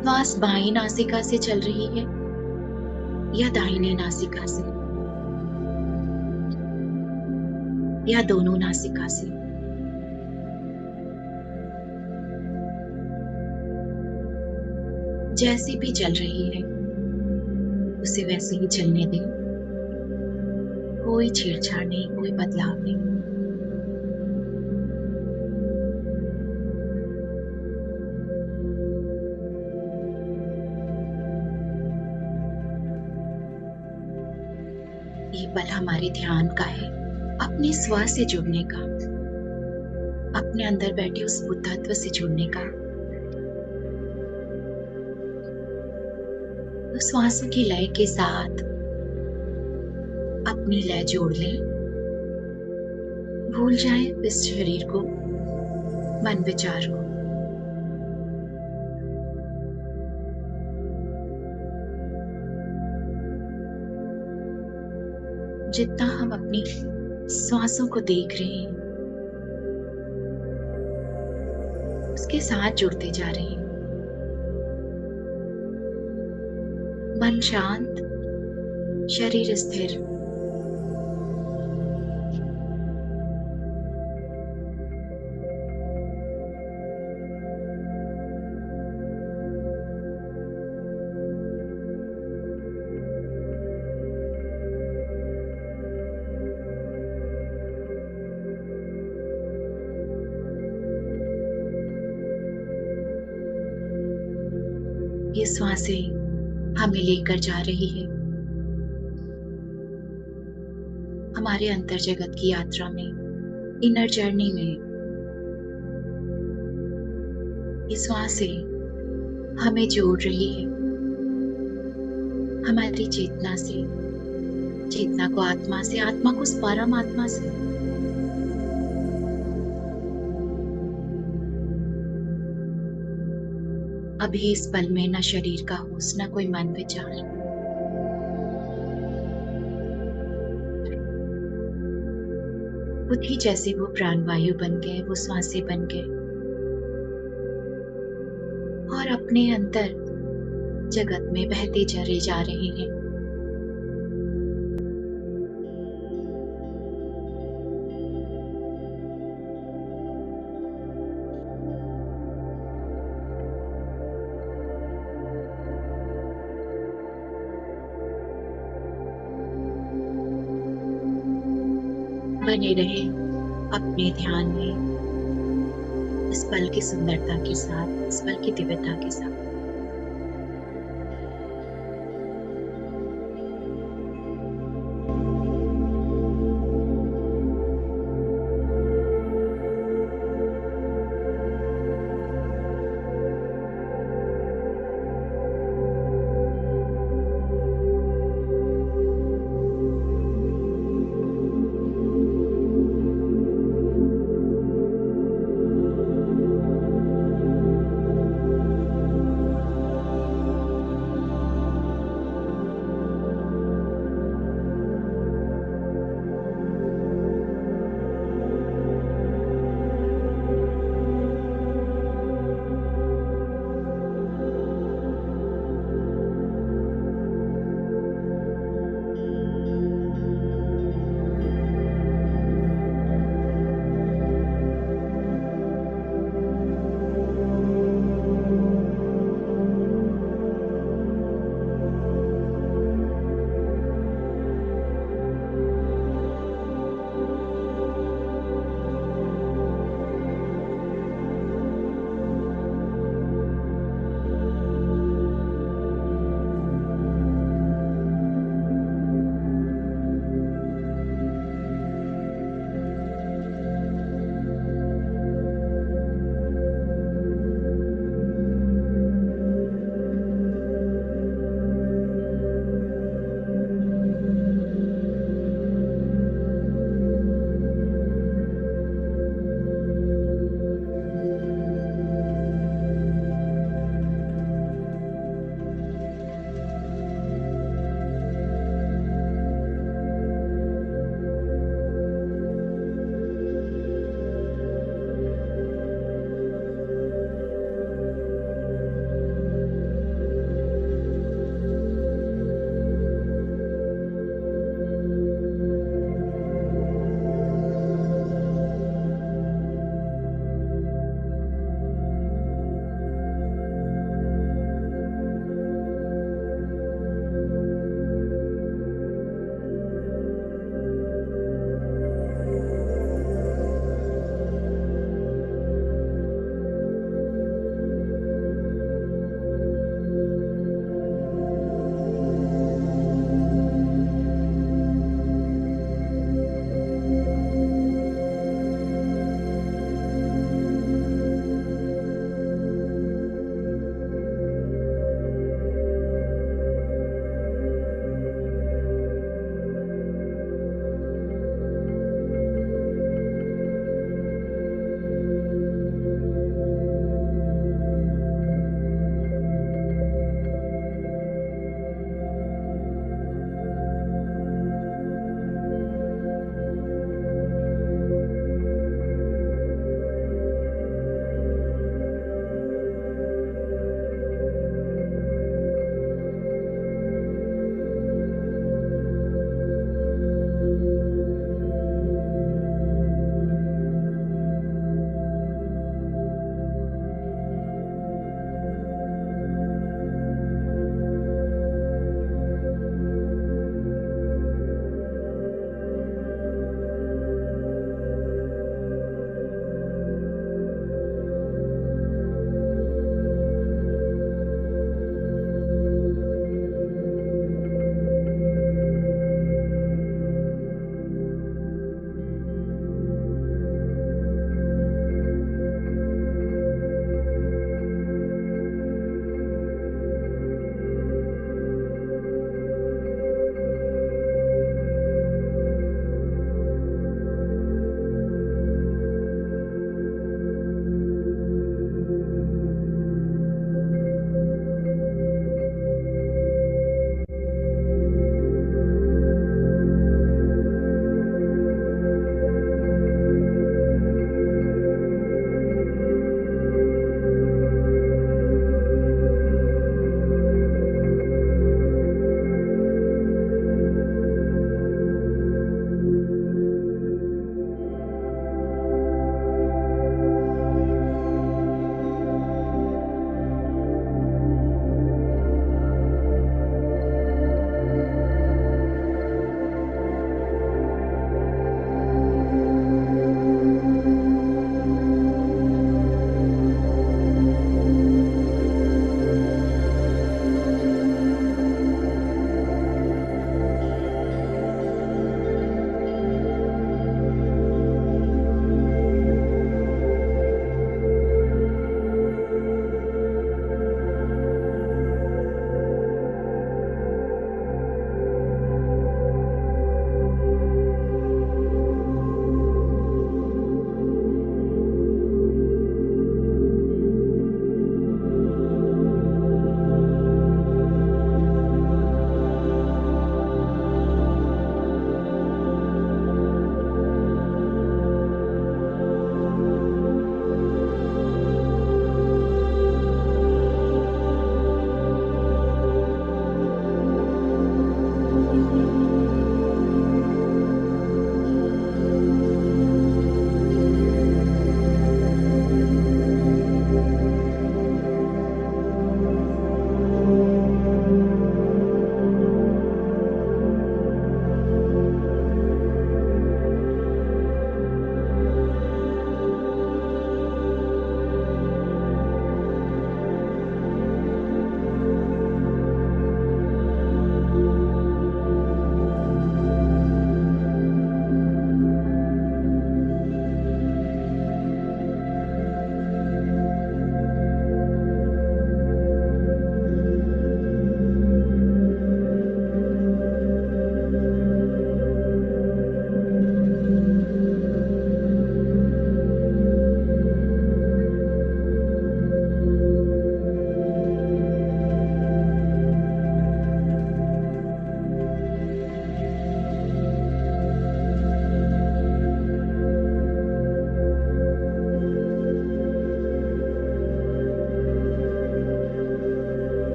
श्वास बाईं नासिका से चल रही है या दाहिनी नासिका से, या दोनों नासिका से। जैसी भी चल रही है उसे वैसे ही चलने दें। कोई छेड़छाड़ नहीं, कोई बदलाव नहीं। ये पल हमारे ध्यान का है, अपने स्व से जुड़ने का, अपने अंदर बैठे उस बुद्धत्व से जुड़ने का। तो श्वासों की लय के साथ अपनी लय जोड़ लें, भूल जाएं इस शरीर को, मन विचार को। जितना हम अपनी श्वासों को देख रहे हैं, उसके साथ जुड़ते जा रहे हैं। मन शांत, शरीर स्थिर। ये श्वासें हमें लेकर जा रही है हमारे अंतर जगत की यात्रा में, इनर जर्नी में। ये श्वासें हमें जोड़ रही है हमारी चेतना से, चेतना को आत्मा से, आत्मा को परम आत्मा से। अभी इस पल में न शरीर का होश, न कोई मन विचार। खुद ही जैसे वो प्राणवायु बन गए, वो श्वासें बन गए और अपने अंतर जगत में बहते चले जा रहे हैं। बने रहे अपने ध्यान में, इस पल की सुंदरता के साथ, इस पल की दिव्यता के साथ।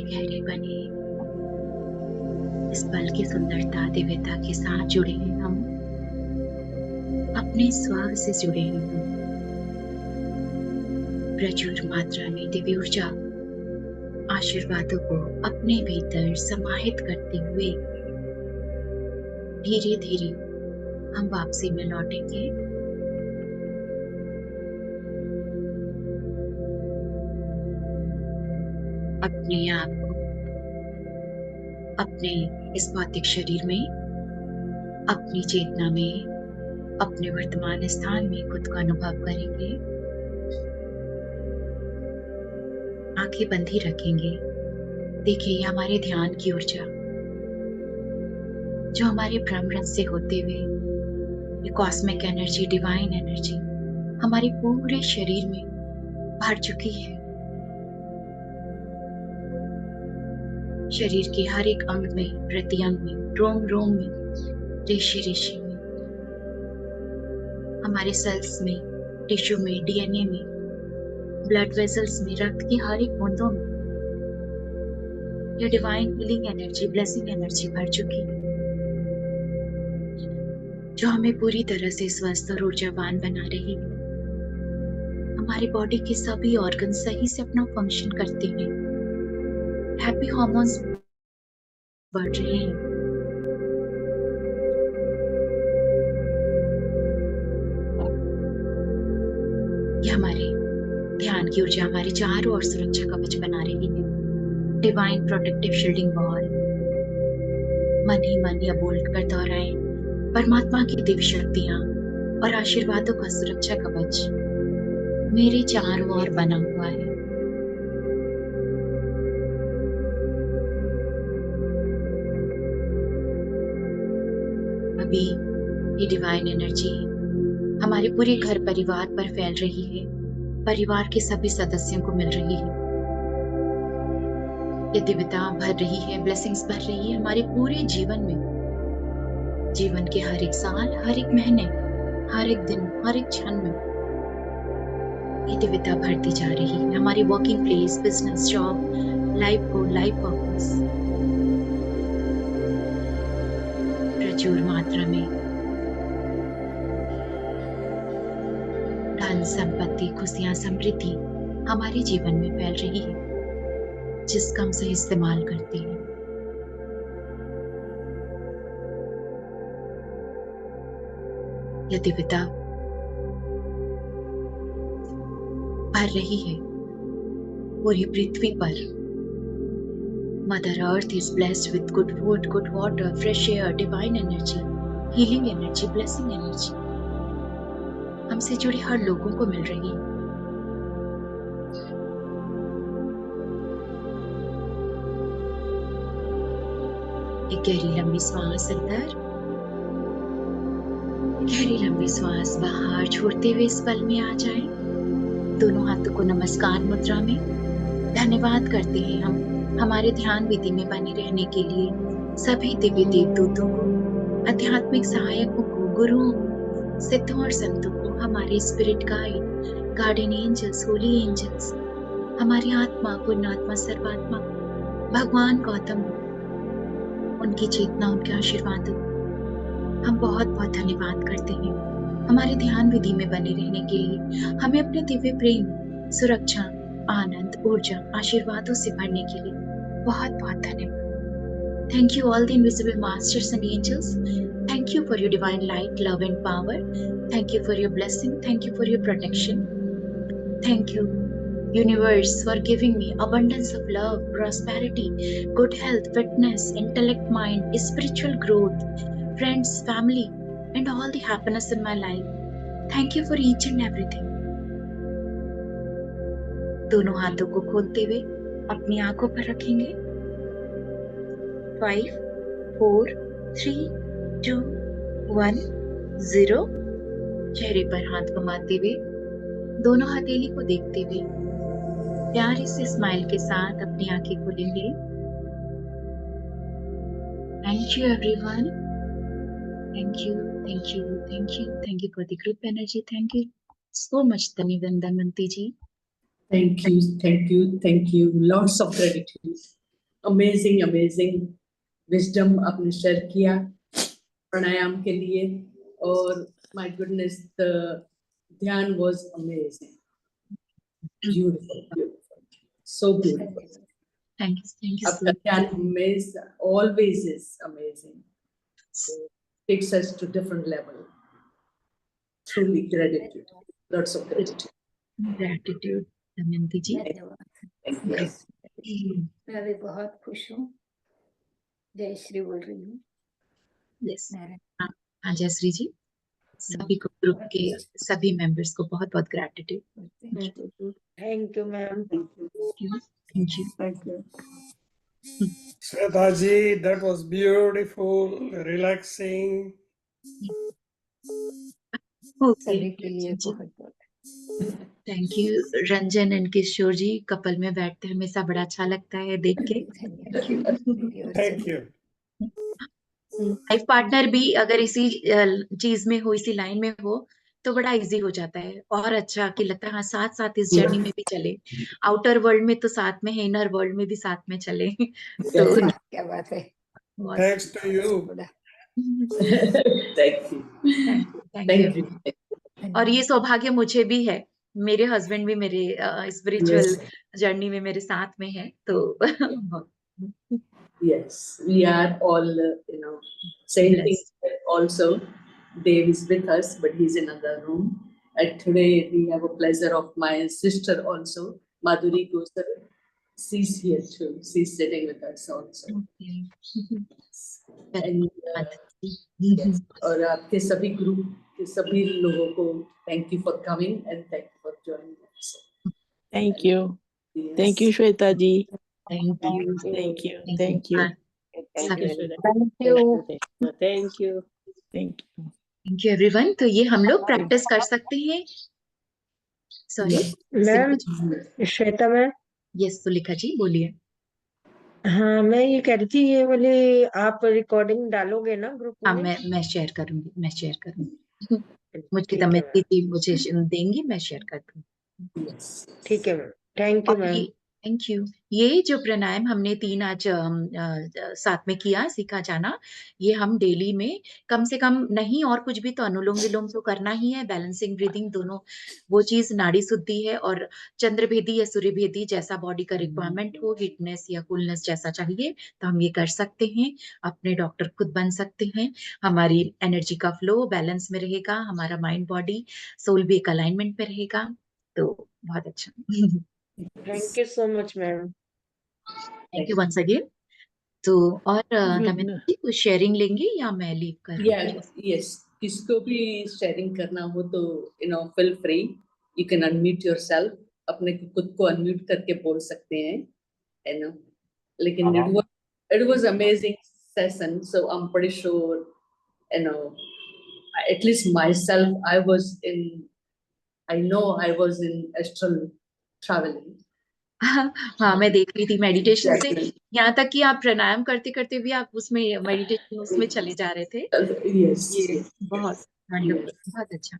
गहरे बने। इस पल की सुंदरता दिव्यता के साथ जुड़े हैं हम, अपने स्व से जुड़े हैं हम। प्रचुर मात्रा में दिव्य ऊर्जा आशीर्वादों को अपने भीतर समाहित करते हुए धीरे धीरे हम वापसी में लौटेंगे। अपने आप को अपने इस भौतिक शरीर में, अपनी चेतना में, अपने वर्तमान स्थान में खुद को अनुभव करेंगे। आंखें बंद ही रखेंगे। देखिए, ये हमारे ध्यान की ऊर्जा जो हमारे भ्रमण से होते हुए ये कॉस्मिक एनर्जी, डिवाइन एनर्जी हमारे पूरे शरीर में भर चुकी है। शरीर के हर एक अंग में, प्रति अंग में, रोम रोम में, रेशे रेशे में, हमारे सेल्स में, टिश्यू में, डीएनए में, ब्लड वेसल्स में, रक्त की हर एक बूंदों में ये divine healing energy, blessing energy भर चुकी है, जो हमें पूरी तरह से स्वस्थ और ऊर्जावान बना रही है। हमारी बॉडी के सभी ऑर्गन सही से अपना फंक्शन करते हैं। हैप्पी हार्मोन्स बढ़ रहे हैं। ये हमारे ध्यान की ऊर्जा हमारे चारों ओर सुरक्षा कवच बना रही है। Divine protective shielding wall. मन ही मन या बोल कर दोहराएं, परमात्मा की दिव्य शक्तियां और आशीर्वादों का सुरक्षा कवच मेरे चारों ओर बना हुआ है। अभी ये डिवाइन एनर्जी हमारे पूरे घर परिवार पर फैल रही है, परिवार के सभी सदस्यों को मिल रही है। ये दिव्यता भर रही है, ब्लेसिंग्स भर रही है हमारे पूरे जीवन में। जीवन के हर एक साल, हर एक महीने, हर एक दिन, हर एक क्षण में ये दिव्यता भरती जा रही है। हमारी working place, business, job, life goal, life purpose प्रचुर मात्रा में धन, संपत्ति, खुशियां, समृद्धि हमारे जीवन में फैल रही है, जिसका हम सही इस्तेमाल करते हैं। यह दिव्यता भर रही है पूरी पृथ्वी पर। Mother earth is blessed with good food, good water, fresh air, divine energy, healing energy, blessing energy हमसे जुड़े हर लोगों को मिल रही है। एक गहरी लंबी सांस अंदर, गहरी लंबी सांस बाहर छोड़ते हुए इस पल में आ जाए। दोनों हाथों को नमस्कार मुद्रा में धन्यवाद करते हैं हम हमारे ध्यान विधि में बने रहने के लिए सभी दिव्य देवदूतों को, आध्यात्मिक सहायकों को, गुरुओं को, सिद्धों और संतों को, हमारे spirit guide, guardian angels, holy angels, हमारी आत्मा, पुण्यात्मा, सर्वात्मा, भगवान गौतम, उनकी चेतना, उनके आशीर्वादों हम बहुत बहुत धन्यवाद करते हैं। हमारे ध्यान विधि में बने रहने के लिए हमें अपने दिव्य प्रेम, सुरक्षा, आनंद, ऊर्जा, आशीर्वादों से भरने के लिए बहुत बहुत धन्यवाद। Thank you all the invisible masters and angels. Thank you for your divine light, love and power. Thank you for your blessing. Thank you for your protection. Thank you, universe, for giving me abundance of love, prosperity, good health, fitness, intellect, mind, spiritual growth, friends, family, and all the happiness in my life. Thank you for each and everything. दोनों हाथों को खोलते हुए अपनी आंखों पर रखेंगे। 5, 4, 3, 2, 1, 0। चेहरे पर हाथ घुमाते हुए दोनों हथेली को देखते हुए प्यारे से स्माइल के साथ अपनी आंखें खोलेंगे। Thank you everyone. Thank you, thank you, thank you, thank you for the group energy. Thank you so much तनिवंदन मंती ji. Thank you, thank you, thank you. Lots of gratitude. Amazing wisdom आपने share किया प्राणायाम के लिए, और my goodness the dhyan was amazing, beautiful, so beautiful. Thank you आपका ध्यान हमेशा always is amazing, takes us to different level. Truly gratitude, lots of gratitude. Gratitude Damayanti ji. Thank you. मैं भी बहुत खुश हूँ। जय श्री बोल रही हूँ। यस, हाँ जयश्री जी, सभी को ग्रुप के सभी मेंबर्स को बहुत बहुत gratitude. Thank you ma'am. Thank you. Shweta ji, that was beautiful, relaxing. सभी के लिए बहुत बहुत thank you Ranjan and Kishore ji, couple में बैठते हमेशा बड़ा अच्छा लगता है देख के। Thank you. लाइफ पार्टनर भी अगर इसी चीज में हो, इसी लाइन में हो, तो बड़ा इजी हो जाता है और अच्छा कि लगता है हाँ साथ साथ इस जर्नी में भी चले। आउटर वर्ल्ड में तो साथ में है, इनर वर्ल्ड में भी साथ में चले। तो क्या बात है। Thanks to you. Thank you. Thank you. और ये सौभाग्य मुझे भी है, मेरे हस्बैंड भी मेरे स्पिरिचुअल जर्नी में मेरे साथ में है, तो Yes, we are all, same thing also. Dave is with us, but he's in another room. And today we have a pleasure of my sister also, Madhuri Gosar. She's here too. She's sitting with us also. And yes, और आपके सभी group के सभी लोगों को thank you for coming and thank you for joining us. Thank you. Yes. Thank you, Shweta ji. Thank you. Thank you. Thank you. Thank you. Thank you. Thank you. Thank you. Thank you everyone. तो ये हम लोग practice कर सकते हैं। Sorry ma'am, Shweta ma'am. Yes Sulekha ji बोलिए। हाँ, मैं ये कह रही थी, ये वाली आप रिकॉर्डिंग डालोगे ना ग्रुप हाँ में? मैं शेयर करूंगी। मुझे ठीक है दमयंती मैम। जी मुझे देंगी, मैं शेयर कर दूंगी। ठीक है ma'am, thank you ma'am. Thank you. ये जो प्राणायाम हमने 3 आज साथ में किया, सीखा जाना, ये हम डेली में कम से कम नहीं और कुछ भी तो अनुलोम विलोम तो करना ही है, बैलेंसिंग ब्रीदिंग दोनों, वो चीज नाड़ी शुद्धि है। और चंद्रभेदी या सूर्यभेदी जैसा बॉडी का रिक्वायरमेंट हो, हिटनेस या कूलनेस जैसा चाहिए तो हम ये कर सकते हैं। अपने डॉक्टर खुद बन सकते हैं। हमारी एनर्जी का फ्लो बैलेंस में रहेगा, हमारा माइंड बॉडी सोल भी एक अलाइनमेंट में रहेगा, तो बहुत अच्छा। Thank you so much ma'am. Thank you once again. तो और दमयंती जी कुछ शेयरिंग लेंगे या मैं लीव कर दूं? Yes, किसको भी शेयरिंग करना हो तो feel free, you can unmute yourself, अपने खुद को अनम्यूट करके बोल सकते हैं, लेकिन it was amazing session, so I'm pretty sure, at least myself, I know I was in astral traveling. हाँ मैं देख रही थी मेडिटेशन से, यहाँ तक कि आप प्राणायाम करते करते भी आप उसमें मेडिटेशन उसमें चले जा रहे थे। Yes, ये बहुत wonderful, बहुत अच्छा।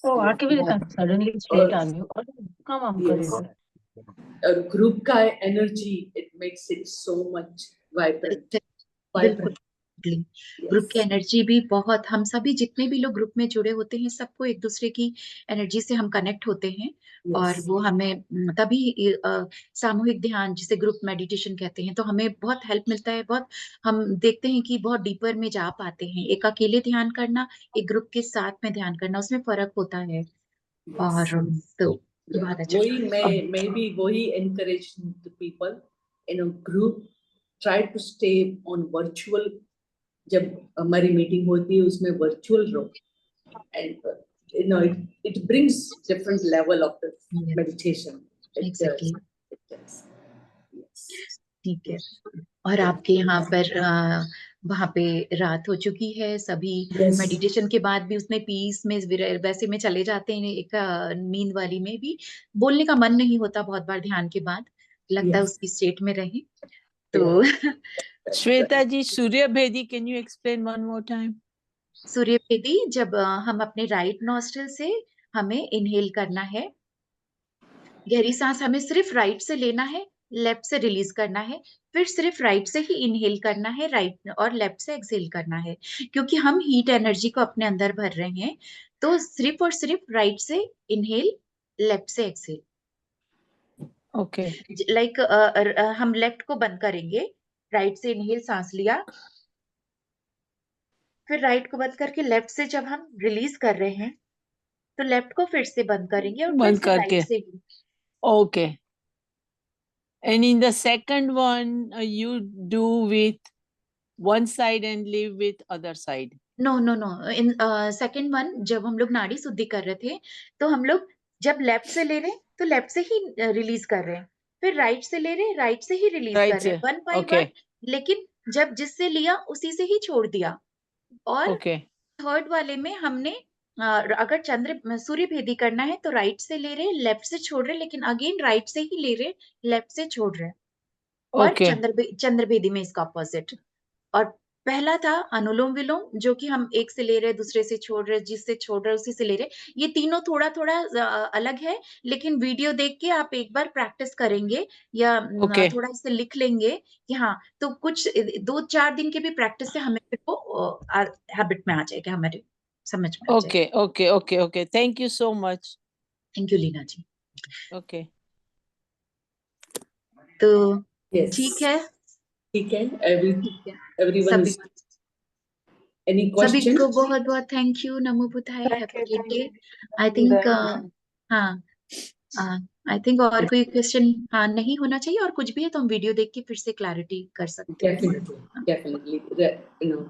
तो आके भी सडनली स्टेट आ गई और काम करेगा। और ग्रुप का energy, it makes it so much vibrant. Group की एनर्जी भी बहुत, हम सभी जितने भी लोग ग्रुप में जुड़े होते हैं सबको एक दूसरे की एनर्जी से हम कनेक्ट होते हैं। और वो हमें तभी सामूहिक ध्यान जिसे ग्रुप मेडिटेशन कहते हैं, तो हमें बहुत हेल्प मिलता है। बहुत हम देखते हैं कि बहुत डीपर में जा पाते हैं। एक अकेले ध्यान करना, एक ग्रुप के साथ में ध्यान करना, उसमें फर्क होता है। और तो बहुत अच्छा। मैं भी वही encourage the people in a group, try to stay on virtual, जब हमारी मीटिंग होती है उसमें वर्चुअल रहो, and it brings different level of the meditation. Exactly. Yes. ठीक है। और आपके यहाँ पर वहाँ पे रात हो चुकी है, सभी मेडिटेशन के बाद भी उसमें पीस में वैसे में चले जाते हैं, एक नींद वाली में भी बोलने का मन नहीं होता बहुत बार ध्यान के बाद, लगता है उसकी स्टेट में रहे। तो Shweta ji, Surya Bhedi, can you explain one more time? सूर्य भेदी, जब हम अपने राइट नॉस्ट्रिल से हमें इनहेल करना है, गहरी सांस हमें सिर्फ राइट से लेना है लेफ्ट से रिलीज करना है, फिर सिर्फ राइट से ही इनहेल करना है, राइट और लेफ्ट से एक्सहेल करना है। क्योंकि हम हीट एनर्जी को अपने अंदर भर रहे हैं, तो सिर्फ और सिर्फ राइट से इनहेल, लेफ्ट से एक्सहेल। Okay. लाइक हम लेफ्ट को बंद करेंगे, राइट से इनहेल सांस लिया, फिर राइट को बंद करके लेफ्ट से जब हम रिलीज कर रहे हैं तो लेफ्ट को फिर से बंद करेंगे और फिर बंद से राइट करके। से। Okay. And in the second one, you do with one side and leave with other side. No no no, in second one जब हम लोग नाड़ी शुद्धि कर रहे थे तो हम लोग जब लेफ्ट से ले रहे हैं तो लेफ्ट से ही रिलीज कर रहे हैं, फिर राइट से ले रहे हैं, राइट से ही रिलीज Right कर रहे हैं, से, वन बाय okay. वन। लेकिन जब जिससे लिया उसी से ही छोड़ दिया। और Okay. थर्ड वाले में हमने अगर सूर्य भेदी करना है तो राइट से ले रहे हैं, लेफ्ट से छोड़ रहे हैं, लेकिन अगेन राइट से ही ले रहे हैं, लेफ्ट से छोड़ रहे हैं। और Okay. चंद्रभेदी में इसका अपोजिट। और पहला था अनुलोम विलोम, जो कि हम एक से ले रहे हैं, दूसरे से छोड़ रहे हैं, जिससे छोड़ रहे हैं उसी से ले रहे हैं। ये तीनों थोड़ा थोड़ा अलग है, लेकिन वीडियो देख के आप एक बार प्रैक्टिस करेंगे या Okay. थोड़ा इसे लिख लेंगे कि हाँ, तो कुछ 2-4 दिन के भी प्रैक्टिस से हमें वो हैबिट में आ जाएगा, हमारे समझ में आ जाएगा। Okay. Okay. Okay. Okay. Thank you so much. Thank you Leena ji. Okay. तो Yes. ठीक है, ठीक है, ठीक है। everyone सभी is, any सभी question? को बहुत बहुत thank you. NaMo बुद्धाय, Thank you, happy thank day. you. I think Thank हाँ, आई थिंक और कोई क्वेश्चन हाँ नहीं होना चाहिए, और कुछ भी है तो हम वीडियो देख के फिर से क्लैरिटी कर सकते हैं। Definitely, definitely.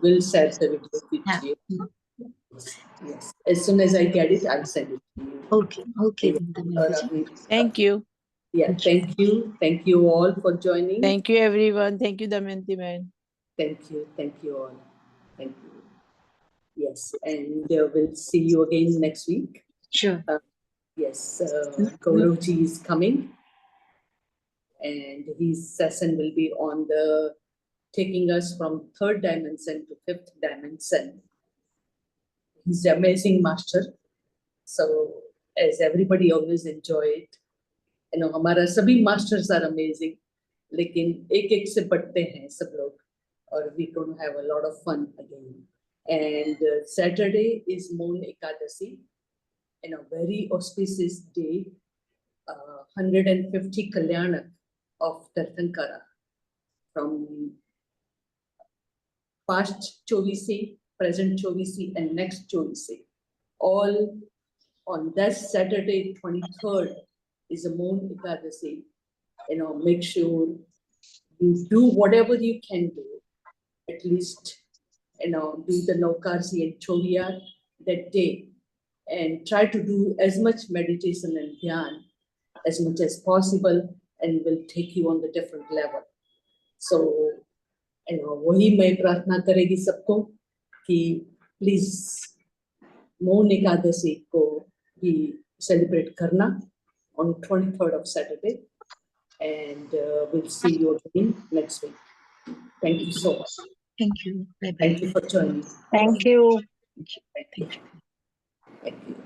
We'll share the video with हाँ, you. Yes. As soon as I get it, I'll send it to you. Okay okay और अभी- Thank you. Yeah, thank you. Thank you all for joining. Thank you, everyone. Thank you, Damayanti man. Thank you. Thank you all. Thank you. Yes, and we'll see you again next week. Sure. Yes, Gaurav ji is coming, and his session will be on the taking us from third dimension to fifth dimension. He's an amazing master. So, as everybody always enjoy it, हमारा सभी masters are amazing. लेकिन एक से बढ़ते हैं सब लोग, और we gonna have a lot of fun again. And Saturday is Moon Ekadasi, a very auspicious day. 150 Kalyanak of Tirthankara from past Chovisi, present Chovisi, and next Chovisi. All on that Saturday, 23rd, is a Moon Ekadasi. Make sure you do whatever you can do. At least, do the Naukarsi and Chovia that day, and try to do as much meditation and dhyan as much as possible, and will take you on the different level. So, वही मैं प्रार्थना करेगी सबको कि please मौन एकादशी को भी celebrate करना on 23rd of Saturday, and we'll see you again next week. Thank you so much. Thank you, bye bye. Thank you for joining. Thank you. Thank you. Thank you.